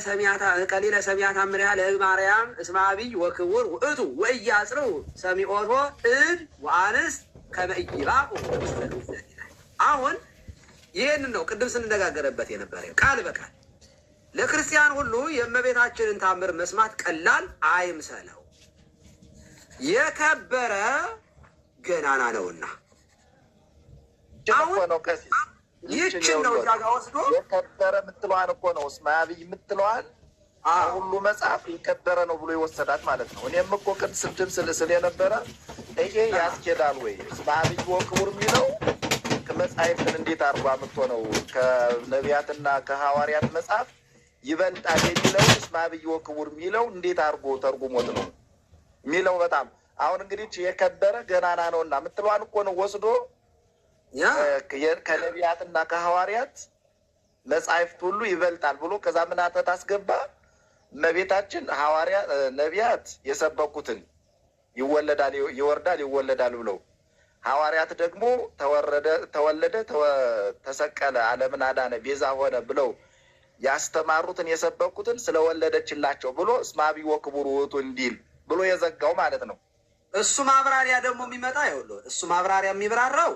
ሰሚያት አምሪያ ለማርያም እስመ አብይ ወክቡር ውእቱ ወኢያጽርዑ ሰሚዖቶ እድ ወአንስት ከመ ኢይባኡ ውስተ ግዝረት ይላል። አሁን ይህንን ነው ቅድም ስንነጋገርበት የነበረ ቃል በቃል ለክርስቲያን ሁሉ የእመቤታችንን ታምር መስማት ቀላል አይምሰለው፣ የከበረ ገናና ነውና። አሁን ይህችን ነው እዛ ጋ ወስዶ የከበረ የምትለዋን እኮ ነው እስመ አብይ የምትለዋን ሁሉ መጽሐፍ የከበረ ነው ብሎ ይወሰዳት ማለት ነው። እኔም እኮ ቅድም ስል የነበረ ይሄ ያስኬዳል ወይ እስመ አብይ ወክቡር የሚለው ከመጽሐፍን እንዴት አድርጎ አምጥቶ ነው ከነቢያትና ከሐዋርያት መጽሐፍ ይበልጣል የሚለው እስመ አብይ ወክቡር የሚለው እንዴት አድርጎ ተርጉሞት ነው የሚለው። በጣም አሁን እንግዲህ የከበረ ገናና ነውና የምትለዋን እኮ ነው ወስዶ ከነቢያትና ከሐዋርያት መጽሐፍት ሁሉ ይበልጣል ብሎ ከዛ ምን አተት አስገባ። እመቤታችን ነቢያት የሰበኩትን ይወለዳል ይወርዳል ይወለዳል ብለው፣ ሐዋርያት ደግሞ ተወለደ ተሰቀለ ዓለምን አዳነ ቤዛ ሆነ ብለው ያስተማሩትን የሰበኩትን ስለወለደችላቸው ብሎ እስመ አብይ ወክቡር ውእቱ እንዲል ብሎ የዘጋው ማለት ነው። እሱ ማብራሪያ ደግሞ የሚመጣ ይኸውልህ፣ እሱ ማብራሪያ የሚብራራው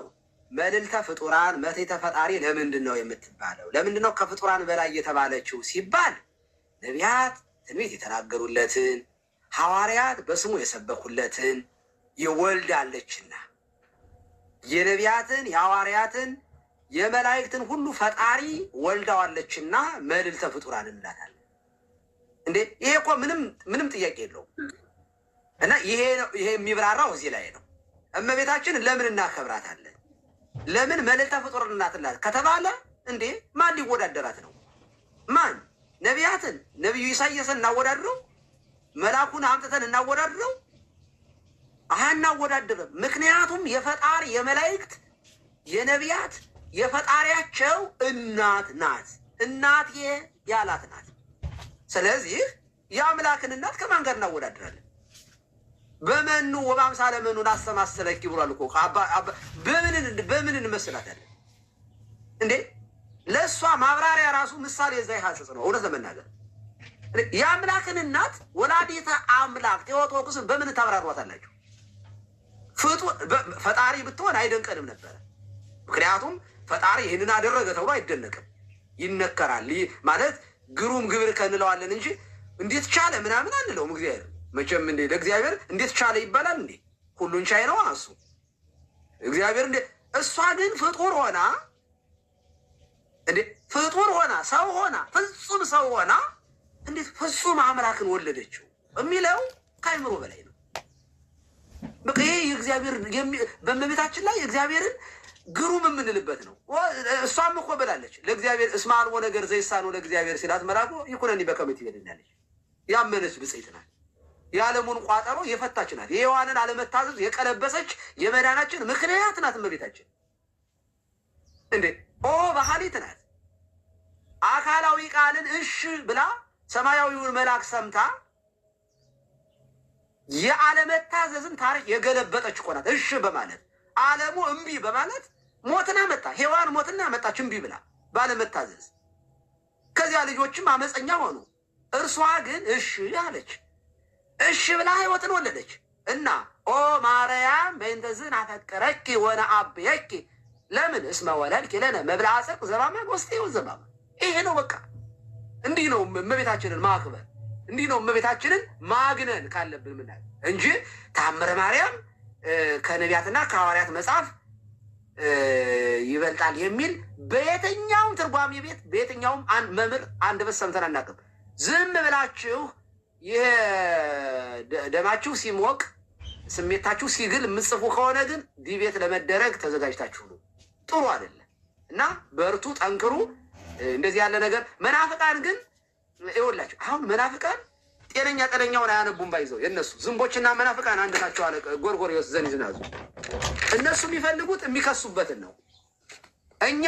መልዕልተ ፍጡራን መቴተ ፈጣሪ ለምንድን ነው የምትባለው? ለምንድን ነው ከፍጡራን በላይ የተባለችው ሲባል ነቢያት ትንቢት የተናገሩለትን ሐዋርያት በስሙ የሰበኩለትን ይወልዳለችና የነቢያትን የሐዋርያትን የመላእክትን ሁሉ ፈጣሪ ወልዳዋለችና መልዕልተ ፍጡራን እንላታለን። እንዴ ይሄ እኮ ምንም ጥያቄ የለውም። እና ይሄ የሚብራራው እዚህ ላይ ነው። እመቤታችን ለምን እናከብራታለን? ለምን መልዕልተ ፍጡር እናትላት ከተባለ እንዴ ማን ሊወዳደራት ነው? ማን? ነቢያትን? ነቢዩ ኢሳያስን እናወዳድረው? መልአኩን አምጥተን እናወዳድረው? አናወዳድርም። ምክንያቱም የፈጣሪ የመላእክት የነቢያት የፈጣሪያቸው እናት ናት። እናቴ ያላት ናት። ስለዚህ የአምላክን እናት ከማን ጋር እናወዳድራለን? በመኑ ወበአምሳለ መኑን አሰማሰለኪ ብሏል እኮ። በምን እንመስላታለን እንዴ? ለእሷ ማብራሪያ ራሱ ምሳሌ እዛ ይሐስስ ነው። እውነት ለመናገር የአምላክን እናት ወላዲተ አምላክ ቴዎቶክስን በምን ታብራሯታላችሁ? ፈጣሪ ብትሆን አይደንቀንም ነበረ። ምክንያቱም ፈጣሪ ይህንን አደረገ ተብሎ አይደነቅም፣ ይነከራል። ማለት ግሩም ግብር ከንለዋለን እንጂ እንዴት ቻለ ምናምን አንለውም። እግዚአብሔር መቼም እንዴ ለእግዚአብሔር እንዴት ቻለ ይባላል እንዴ? ሁሉን ቻይ ነው እሱ እግዚአብሔር። እንዴ እሷ ግን ፍጡር ሆና እንዴ ፍጡር ሆና ሰው ሆና ፍጹም ሰው ሆና እንዴት ፍጹም አምላክን ወለደችው የሚለው ከአይምሮ በላይ ነው። በቃ ይሄ የእግዚአብሔር በእመቤታችን ላይ እግዚአብሔርን ግሩም የምንልበት ነው። እሷም እኮ ብላለች ለእግዚአብሔር እስመ አልቦ ነገር ዘይሳነው ለእግዚአብሔር ሲላት መልአኩ ይኩነኒ በከመ ትቤልኛለች። ያመነች ብፅዕት ናት። የዓለሙን ቋጠሮ የፈታች ናት። የሔዋንን አለመታዘዝ የቀለበሰች የመዳናችን ምክንያት ናት እመቤታችን። እንዴ ኦ ባህሊት ናት። አካላዊ ቃልን እሺ ብላ ሰማያዊውን መልአክ ሰምታ የአለመታዘዝን ታሪክ የገለበጠች እኮ ናት። እሺ በማለት ዓለሙ እምቢ በማለት ሞትን አመጣ። ሔዋን ሞትን አመጣች እምቢ ብላ ባለመታዘዝ። ከዚያ ልጆችም አመፀኛ ሆኑ። እርሷ ግን እሺ አለች። እሺ ብላ ሕይወትን ወለደች እና ኦ ማርያም በእንተዝን አፈቀረኪ ወነአብየኪ ለምን እስመ ወለድኪ ለነ መብልዐ ጽድቅ ዘባማን ወስቴው ዘባማ። ይሄ ነው በቃ። እንዲህ ነው እመቤታችንን ማክበር፣ እንዲህ ነው እመቤታችንን ማግነን ካለብን ምናል እንጂ ተአምረ ማርያም ከነቢያትና ከሐዋርያት መጽሐፍ ይበልጣል የሚል በየትኛውም ትርጓሜ ቤት በየትኛውም መምህር አንደበት ሰምተን አናውቅም። ዝም ብላችሁ ይሄ ደማችሁ ሲሞቅ ስሜታችሁ ሲግል የምጽፉ ከሆነ ግን ዲቤት ለመደረግ ተዘጋጅታችሁ ነው። ጥሩ አይደለም እና በርቱ፣ ጠንክሩ። እንደዚህ ያለ ነገር መናፍቃን ግን ይኸውላችሁ አሁን መናፍቃን ጤነኛውን አያነቡም። ባይዘው የእነሱ ዝንቦችና መናፍቃን አንድ ናቸው አለ ጎርጎርዮስ ዘንዝናዙ። እነሱ የሚፈልጉት የሚከሱበትን ነው። እኛ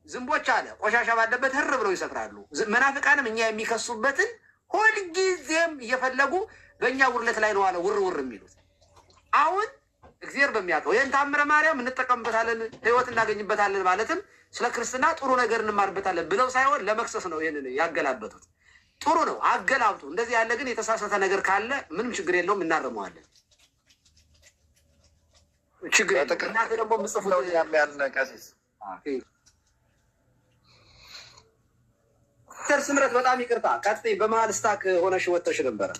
ዝንቦች አለ ቆሻሻ ባለበት ህር ብለው ይሰፍራሉ። መናፍቃንም እኛ የሚከሱበትን ሁልጊዜም እየፈለጉ በእኛ ውርለት ላይ ነው አለ ውር የሚሉት። አሁን እግዚአብሔር በሚያውቀው ይህን ተአምረ ማርያም እንጠቀምበታለን፣ ህይወት እናገኝበታለን፣ ማለትም ስለ ክርስትና ጥሩ ነገር እንማርበታለን ብለው ሳይሆን ለመክሰስ ነው ይህንን ያገላበጡት። ጥሩ ነው አገላብጡ። እንደዚህ ያለ ግን የተሳሳተ ነገር ካለ ምንም ችግር የለውም፣ እናርመዋለን። ችግር እናንተ ደግሞ ምጽፉት ያልነቀሲስ ስምረት በጣም ይቅርታ ቀጥይ። በመሀል ስታክ ሆነሽ ወጥተሽ ነበረ።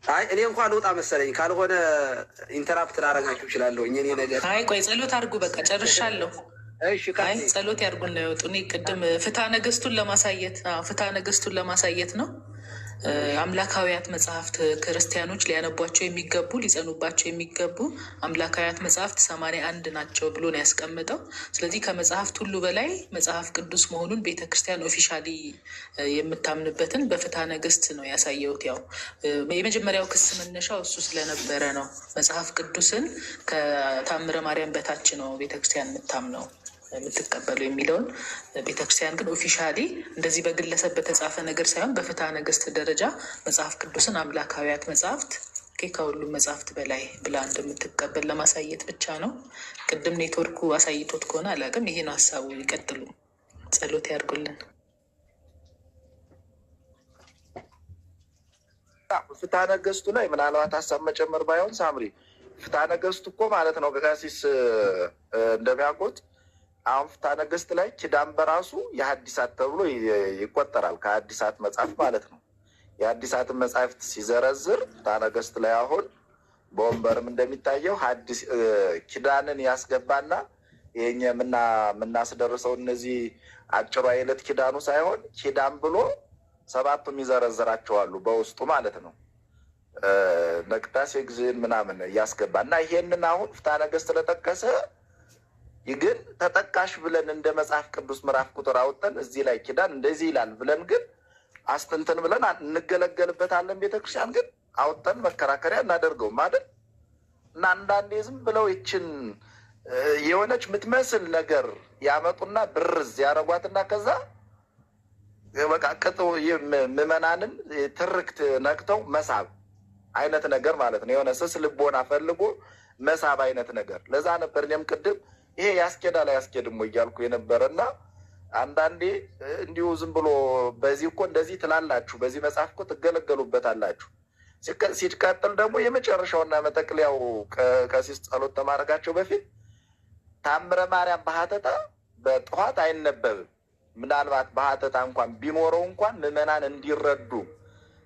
አይ እኔ እንኳን ልውጣ መሰለኝ፣ ካልሆነ ኢንተራፕት ላደርጋችሁ እችላለሁ። እኔ ነገር አይ ቆይ ጸሎት አድርጉ። በቃ ጨርሻለሁ። አይ ጸሎት ያድርጉ እና ይወጡ። እኔ ቅድም ፍትሐ ነገሥቱን ለማሳየት ነው። አምላካዊያት መጽሐፍት ክርስቲያኖች ሊያነቧቸው የሚገቡ ሊጸኑባቸው የሚገቡ አምላካዊያት መጽሐፍት 81 ናቸው ብሎ ነው ያስቀምጠው። ስለዚህ ከመጽሐፍት ሁሉ በላይ መጽሐፍ ቅዱስ መሆኑን ቤተክርስቲያን ኦፊሻሊ የምታምንበትን በፍትሐ ነገሥት ነው ያሳየሁት። ያው የመጀመሪያው ክስ መነሻው እሱ ስለነበረ ነው። መጽሐፍ ቅዱስን ከተአምረ ማርያም በታች ነው ቤተክርስቲያን የምታምነው የምትቀበሉ የሚለውን። ቤተክርስቲያን ግን ኦፊሻሊ እንደዚህ በግለሰብ በተጻፈ ነገር ሳይሆን በፍትሐ ነገሥት ደረጃ መጽሐፍ ቅዱስን አምላካዊያት መጽሐፍት ከሁሉም መጽሐፍት በላይ ብላ እንደምትቀበል ለማሳየት ብቻ ነው። ቅድም ኔትወርኩ አሳይቶት ከሆነ አላውቅም። ይሄ ነው ሀሳቡ። ይቀጥሉ። ጸሎት ያድርጉልን። ፍትሐ ነገሥቱ ላይ ምናልባት ሀሳብ መጨመር ባይሆን ሳምሪ፣ ፍትሐ ነገሥቱ እኮ ማለት ነው ቀሲስ እንደሚያውቁት አሁን ፍትሐ ነገሥት ላይ ኪዳን በራሱ የሐዲሳት ተብሎ ይቆጠራል። ከሐዲሳት መጽሐፍ ማለት ነው። የሐዲሳትን መጽሐፍት ሲዘረዝር ፍትሐ ነገሥት ላይ አሁን በወንበርም እንደሚታየው ሐዲስ ኪዳንን ያስገባና ይሄኛ የምናስደርሰው እነዚህ አጭሯ የዕለት ኪዳኑ ሳይሆን ኪዳን ብሎ 7ቱም ይዘረዝራቸዋሉ በውስጡ ማለት ነው። ነቅዳሴ ጊዜን ምናምን እያስገባ እና ይሄንን አሁን ፍትሐ ነገሥት ስለጠቀሰ ግን ተጠቃሽ ብለን እንደ መጽሐፍ ቅዱስ ምዕራፍ ቁጥር አውጥተን እዚህ ላይ ኪዳን እንደዚህ ይላል ብለን ግን አስተንተን ብለን እንገለገልበታለን። ቤተክርስቲያን ግን አውጥተን መከራከሪያ እናደርገው ማለት እና አንዳንዴ ዝም ብለው ይችን የሆነች የምትመስል ነገር ያመጡና ብርዝ ያረጓትና ከዛ በቃ ቅጡ ምዕመናንን ትርክት ነክተው መሳብ አይነት ነገር ማለት ነው። የሆነ ስስ ልቦና ፈልጎ መሳብ አይነት ነገር። ለዛ ነበር እኔም ቅድም ይሄ ያስኬዳል አያስኬድም እያልኩ የነበረና አንዳንዴ እንዲሁ ዝም ብሎ በዚህ እኮ እንደዚህ ትላላችሁ፣ በዚህ መጽሐፍ እኮ ትገለገሉበታላችሁ። ሲቀጥል ደግሞ የመጨረሻውና መጠቅለያው ቀሲስ ጸሎት ተማረጋቸው በፊት ታምረ ማርያም በሀተታ በጠዋት አይነበብም። ምናልባት በሀተታ እንኳን ቢኖረው እንኳን ምዕመናን እንዲረዱ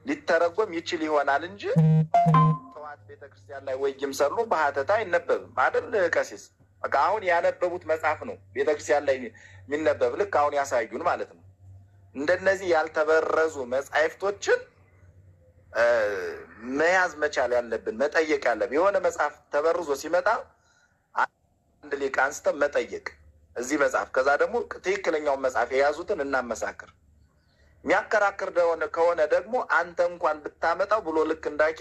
ሊተረጎም ይችል ይሆናል እንጂ ጠዋት ቤተክርስቲያን ላይ ወይም ሰሉ በሀተታ አይነበብም አይደል ቀሲስ? በቃ አሁን ያነበቡት መጽሐፍ ነው ቤተክርስቲያን ላይ የሚነበብ፣ ልክ አሁን ያሳዩን ማለት ነው። እንደነዚህ ያልተበረዙ መጽሐፍቶችን መያዝ መቻል ያለብን፣ መጠየቅ ያለብን። የሆነ መጽሐፍ ተበርዞ ሲመጣ አንድ ሊቅ አንስተን መጠየቅ እዚህ መጽሐፍ፣ ከዛ ደግሞ ትክክለኛውን መጽሐፍ የያዙትን እናመሳክር። የሚያከራክር ከሆነ ደግሞ አንተ እንኳን ብታመጣው ብሎ ልክ እንዳኬ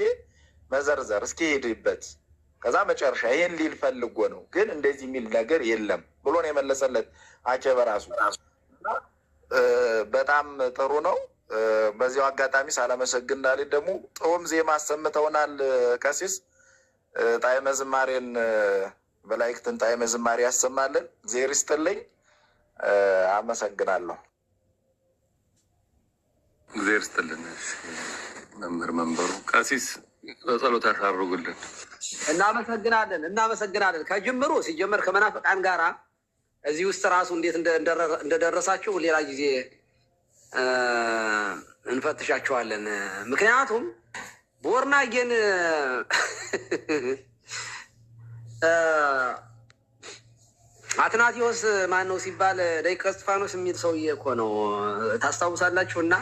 መዘርዘር እስኪ ሄድበት፣ ከዛ መጨረሻ ይህን ሊል ፈልጎ ነው ግን እንደዚህ የሚል ነገር የለም ብሎ ነው የመለሰለት አኬ በራሱ። በጣም ጥሩ ነው። በዚያው አጋጣሚ ሳላመሰግን እንዳልሄድ ደግሞ ጥሩም ዜማ አሰምተውናል ቀሲስ። ጣዕመ ዝማሬን በላይክትን ጣዕመ ዝማሬ ያሰማልን። እግዚአብሔር ይስጥልኝ። አመሰግናለሁ። እግዚአብሔር ይስጥልን። መምህር መንበሩ ቀሲስ በጸሎት ያሳርጉልን። እናመሰግናለን። ከጅምሩ ሲጀመር ከመናፍቃን ጋራ እዚህ ውስጥ ራሱ እንዴት እንደደረሳችሁ ሌላ ጊዜ እንፈትሻቸዋለን። ምክንያቱም ቦርናጌን አትናቴዎስ ማን ነው ሲባል ደቂቀ እስጢፋኖስ የሚል ሰውዬ እኮ ነው፣ ታስታውሳላችሁ። እና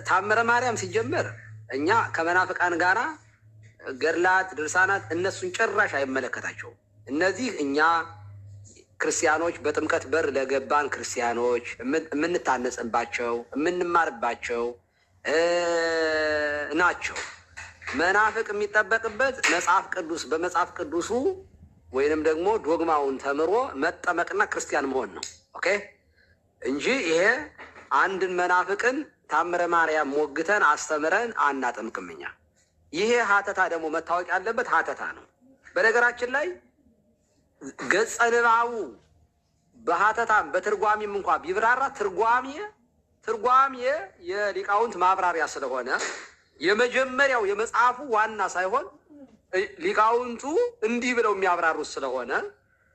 ታምረ ማርያም ሲጀመር እኛ ከመናፍቃን ጋራ ገድላት፣ ድርሳናት እነሱን ጭራሽ አይመለከታቸውም። እነዚህ እኛ ክርስቲያኖች በጥምቀት በር ለገባን ክርስቲያኖች የምንታነጽባቸው የምንማርባቸው ናቸው። መናፍቅ የሚጠበቅበት መጽሐፍ ቅዱስ በመጽሐፍ ቅዱሱ ወይንም ደግሞ ዶግማውን ተምሮ መጠመቅና ክርስቲያን መሆን ነው። ኦኬ እንጂ ይሄ አንድን መናፍቅን ታምረ ማርያም ሞግተን አስተምረን አናጠምቅም እኛ። ይሄ ሀተታ ደግሞ መታወቅ ያለበት ሀተታ ነው። በነገራችን ላይ ገጸ ንባቡ በሀተታም በትርጓሜም እንኳ ቢብራራ ትርጓሜ የሊቃውንት ማብራሪያ ስለሆነ የመጀመሪያው የመጽሐፉ ዋና ሳይሆን ሊቃውንቱ እንዲህ ብለው የሚያብራሩት ስለሆነ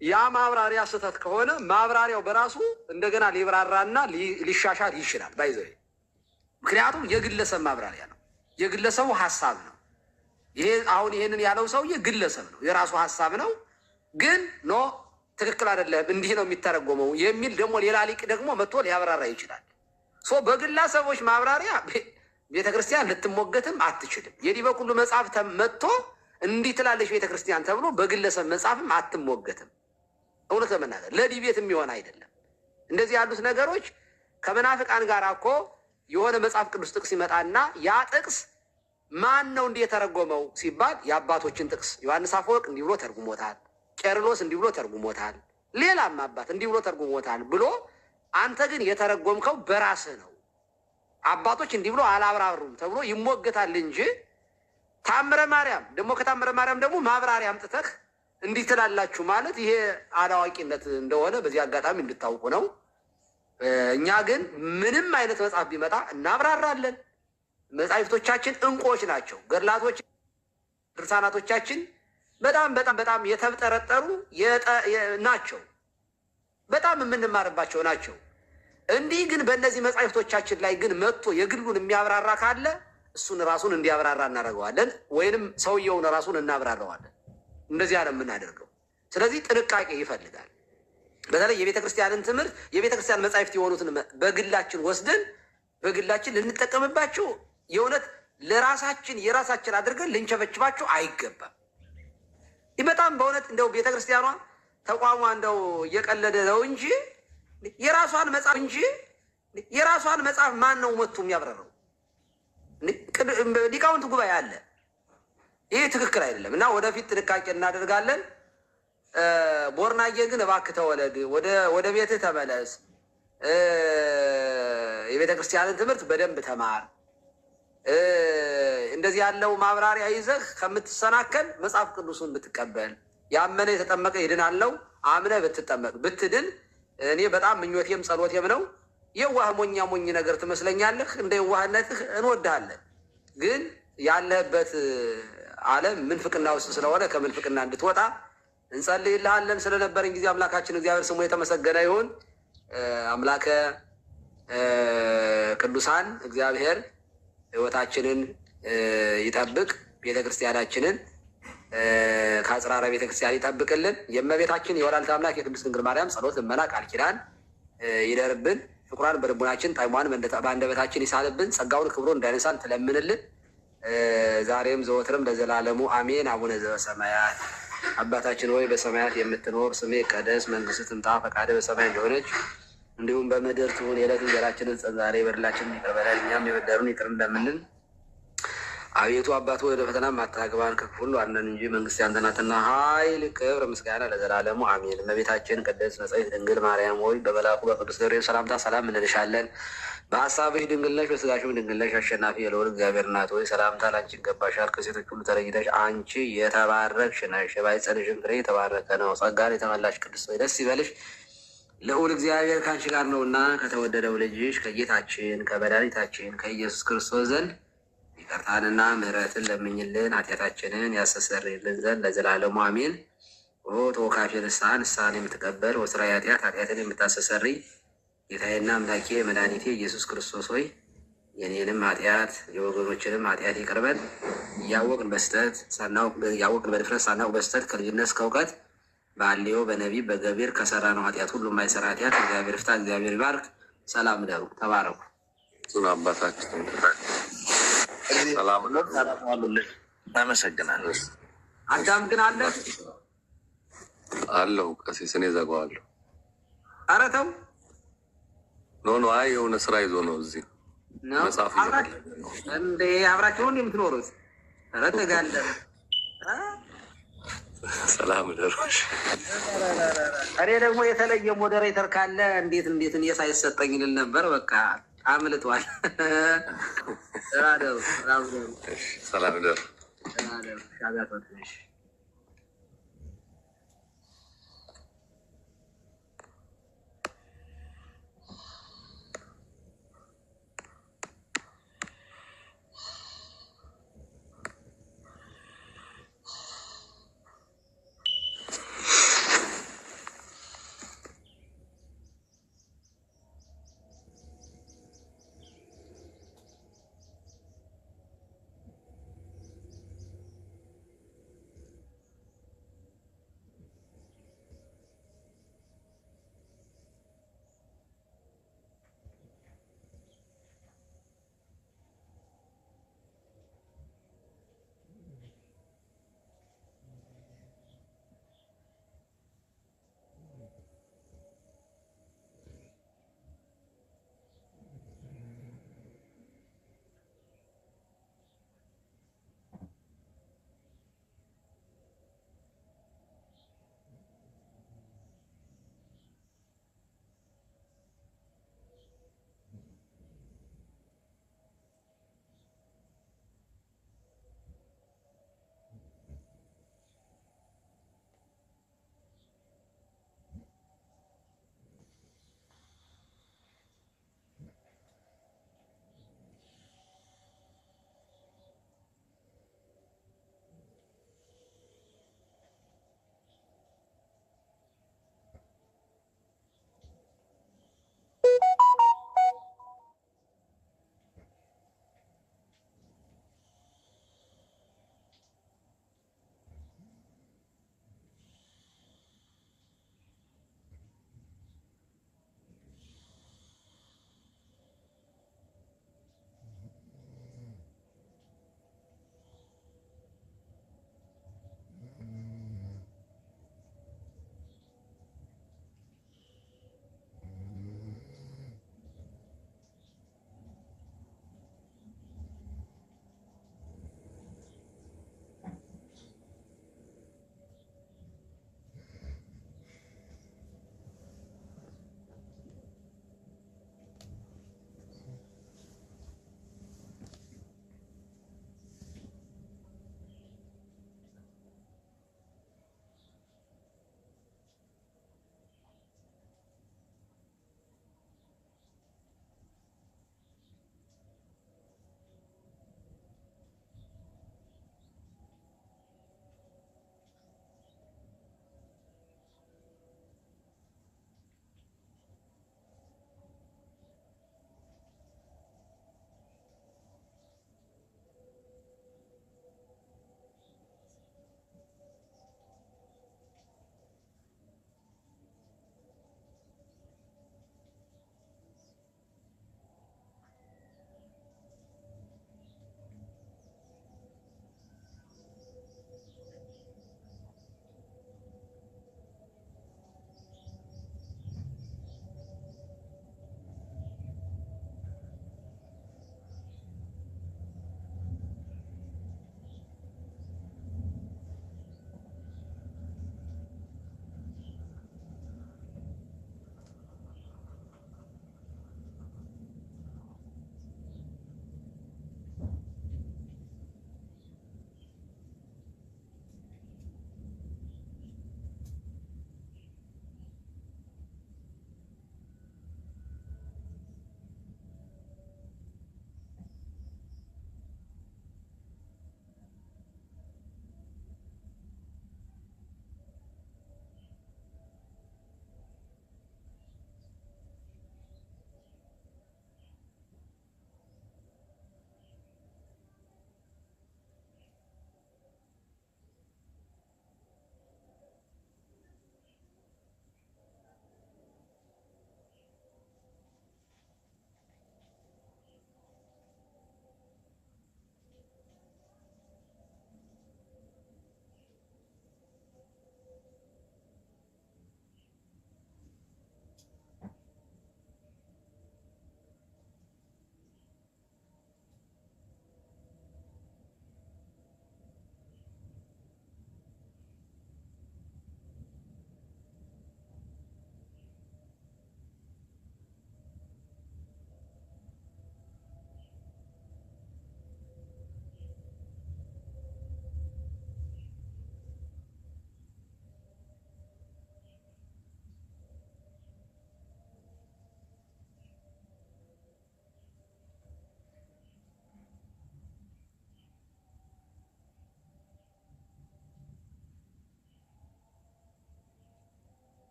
ያ ማብራሪያ ስህተት ከሆነ ማብራሪያው በራሱ እንደገና ሊብራራና ሊሻሻል ይችላል ባይዘ። ምክንያቱም የግለሰብ ማብራሪያ ነው፣ የግለሰቡ ሀሳብ ነው። ይሄ አሁን ይሄንን ያለው ሰውዬ ግለሰብ ነው፣ የራሱ ሀሳብ ነው። ግን ኖ ትክክል አይደለም እንዲህ ነው የሚተረጎመው የሚል ደግሞ ሌላ ሊቅ ደግሞ መጥቶ ሊያብራራ ይችላል። በግለሰቦች ማብራሪያ ቤተክርስቲያን ልትሞገትም አትችልም። የዲበ ኩሉ መጽሐፍ መጥቶ እንዲህ ትላለች ቤተክርስቲያን ተብሎ በግለሰብ መጽሐፍም አትሞገትም። እውነት ለመናገር ለዲቤት የሚሆን አይደለም። እንደዚህ ያሉት ነገሮች ከመናፍቃን ጋር እኮ የሆነ መጽሐፍ ቅዱስ ጥቅስ ይመጣና ያ ጥቅስ ማን ነው እንዲህ የተረጎመው ሲባል የአባቶችን ጥቅስ ዮሐንስ አፈወርቅ እንዲህ ብሎ ተርጉሞታል፣ ቄርሎስ እንዲህ ብሎ ተርጉሞታል፣ ሌላም አባት እንዲህ ብሎ ተርጉሞታል ብሎ አንተ ግን የተረጎምከው በራስህ ነው፣ አባቶች እንዲህ ብሎ አላብራሩም ተብሎ ይሞገታል እንጂ ታምረ ማርያም ደግሞ ከታምረ ማርያም ደግሞ ማብራሪያ አምጥተህ እንዲህ ትላላችሁ ማለት ይሄ አላዋቂነት እንደሆነ በዚህ አጋጣሚ እንድታውቁ ነው። እኛ ግን ምንም አይነት መጽሐፍ ቢመጣ እናብራራለን። መጽሐፍቶቻችን እንቁዎች ናቸው። ገድላቶች፣ ድርሳናቶቻችን በጣም የተብጠረጠሩ ናቸው። በጣም የምንማርባቸው ናቸው። እንዲህ ግን በእነዚህ መጽሐፍቶቻችን ላይ ግን መጥቶ የግሉን የሚያብራራ ካለ እሱን ራሱን እንዲያብራራ እናደርገዋለን፣ ወይንም ሰውየውን ራሱን እናብራረዋለን። እንደዚያ ነው የምናደርገው። ስለዚህ ጥንቃቄ ይፈልጋል። በተለይ የቤተክርስቲያንን ትምህርት የቤተክርስቲያን መጽሐፍት የሆኑትን በግላችን ወስደን በግላችን ልንጠቀምባቸው የእውነት ለራሳችን የራሳችን አድርገን ልንቸበችባቸው አይገባም። ይህ በጣም በእውነት እንደው ቤተክርስቲያኗ ተቋሟ እንደው እየቀለደ ነው እንጂ የራሷን መጽሐፍ ማን ነው መጥቶ የሚያብረረው? ሊቃውንት ጉባኤ አለ። ይህ ትክክል አይደለም እና ወደፊት ጥንቃቄ እናደርጋለን። ቦርናዬ ግን እባክህ ተወለድ፣ ወደ ቤትህ ተመለስ፣ የቤተ ክርስቲያንን ትምህርት በደንብ ተማር። እንደዚህ ያለው ማብራሪያ ይዘህ ከምትሰናከል መጽሐፍ ቅዱሱን ብትቀበል፣ ያመነ የተጠመቀ ይድናለው። አምነህ ብትጠመቅ ብትድን እኔ በጣም ምኞቴም ጸሎቴም ነው። የዋህ ሞኛ ሞኝ ነገር ትመስለኛለህ። እንደ የዋህነትህ እንወድሃለን፣ ግን ያለህበት ዓለም ምንፍቅና ውስጥ ስለሆነ ከምንፍቅና እንድትወጣ እንጸልይልሃለን። ስለነበረን ጊዜ አምላካችን እግዚአብሔር ስሙ የተመሰገነ ይሁን። አምላከ ቅዱሳን እግዚአብሔር ሕይወታችንን ይጠብቅ፣ ቤተክርስቲያናችንን ከአጽራረ ቤተክርስቲያን ይጠብቅልን። የእመቤታችን የወላዲተ አምላክ የቅድስት ድንግል ማርያም ጸሎት፣ ልመና፣ ቃል ኪዳን ይደርብን። ፍቅሯን በልቡናችን ጣዕሟን በአንደበታችን ይሳልብን። ጸጋውን ክብሩን እንዳይነሳን ትለምንልን ዛሬም ዘወትርም ለዘላለሙ አሜን። አቡነ ዘበሰማያት አባታችን ሆይ በሰማያት የምትኖር ስምህ ይቀደስ፣ መንግስትህ ትምጣ፣ ፈቃድህ በሰማይ እንደሆነች እንዲሁም በምድር ትሁን። የዕለት እንጀራችንን ስጠን ዛሬ፣ በደላችንን ይቅር በለን እኛም የበደሉንን ይቅር እንደምንል። አቤቱ አባት ወደ ፈተና አታግባን ከክፉ ሁሉ አድነን እንጂ መንግስት ያንተ ናትና፣ ኃይል፣ ክብር፣ ምስጋና ለዘላለሙ አሜን። እመቤታችን ቅድስት ንጽሕት ድንግል ማርያም ሆይ በመልአኩ በቅዱስ ገብርኤል ሰላምታ ሰላም እንልሻለን። በሀሳብሽ ድንግል ነሽ፣ በስጋሽም ድንግል ነሽ። አሸናፊ የልዑል እግዚአብሔር እናት ሆይ ሰላምታ ላንቺ ይገባሻል። ከሴቶች ሁሉ ተለይተሽ አንቺ የተባረክሽ ነሽ፣ የማኅፀንሽም ፍሬ የተባረከ ነው። ጸጋን የተመላሽ ቅድስት ሆይ ደስ ይበልሽ፣ ልዑል እግዚአብሔር ከአንቺ ጋር ነውና ከተወደደው ልጅሽ ከጌታችን ከመድኃኒታችን ከኢየሱስ ክርስቶስ ዘንድ ይቅርታንና ምሕረትን ለምኝልን ኃጢአታችንን ያስተሰርይልን ዘንድ ለዘላለሙ አሜን። ኦ ተወካፌ ንስሐ ንስሐን የምትቀበል ወስራይ ኃጢአትን የምታስተሰርይ ጌታዬና አምላኬ መድኃኒቴ ኢየሱስ ክርስቶስ ሆይ የኔንም ኃጢአት የወገኖችንም ኃጢአት ይቅር በል። እያወቅን በድፍረት ሳናውቅ በስተት ከልጅነት እስከ እውቀት በአልዮ በነቢብ በገቢር ከሰራ ነው ኃጢአት ሁሉ የማይሰራ ኃጢአት እግዚአብሔር ፍታ፣ እግዚአብሔር ይባርክ። ሰላም ደሩ፣ ተባረኩ። አባታችን ሰላም አመሰግናለሁ። አዳም ግን አለ አለው። ቀሲስ እኔ ዘጋዋለሁ። ኧረ ተው ኖ አይ የሆነ ስራ ይዞ ነው እዚህ መጽሐፍ እንደ አብራችሁ ነው የምትኖሩት? ኧረ ተጋለ ሰላም ደሮሽ። እኔ ደግሞ የተለየ ሞዴሬተር ካለ እንዴት እኔ ሳይሰጠኝ ልል ነበር። በቃ አምልጧል። ሰላም ደሩ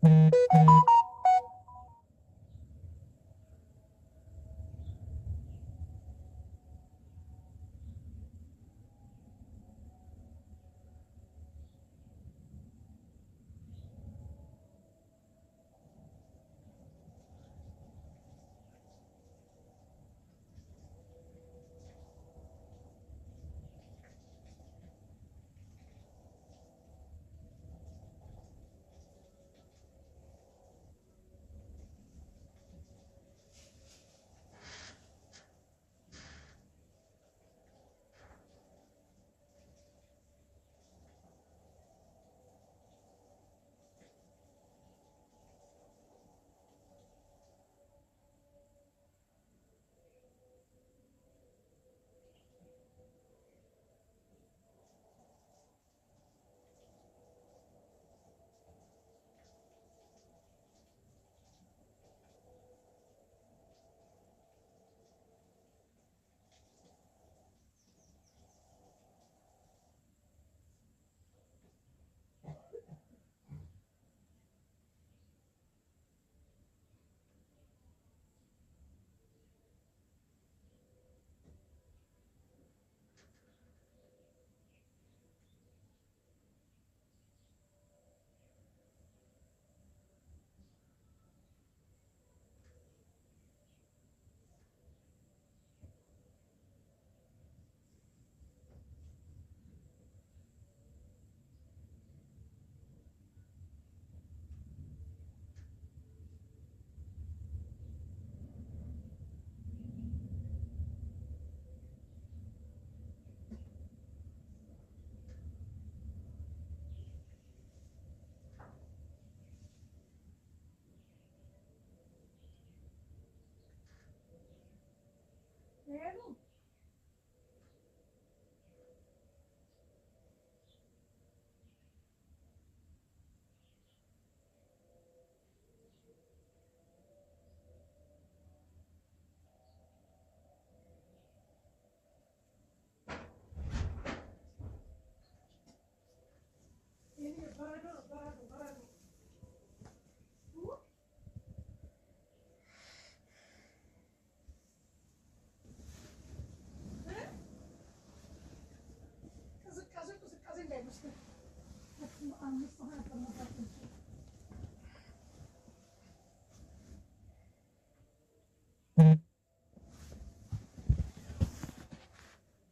Mm-hmm.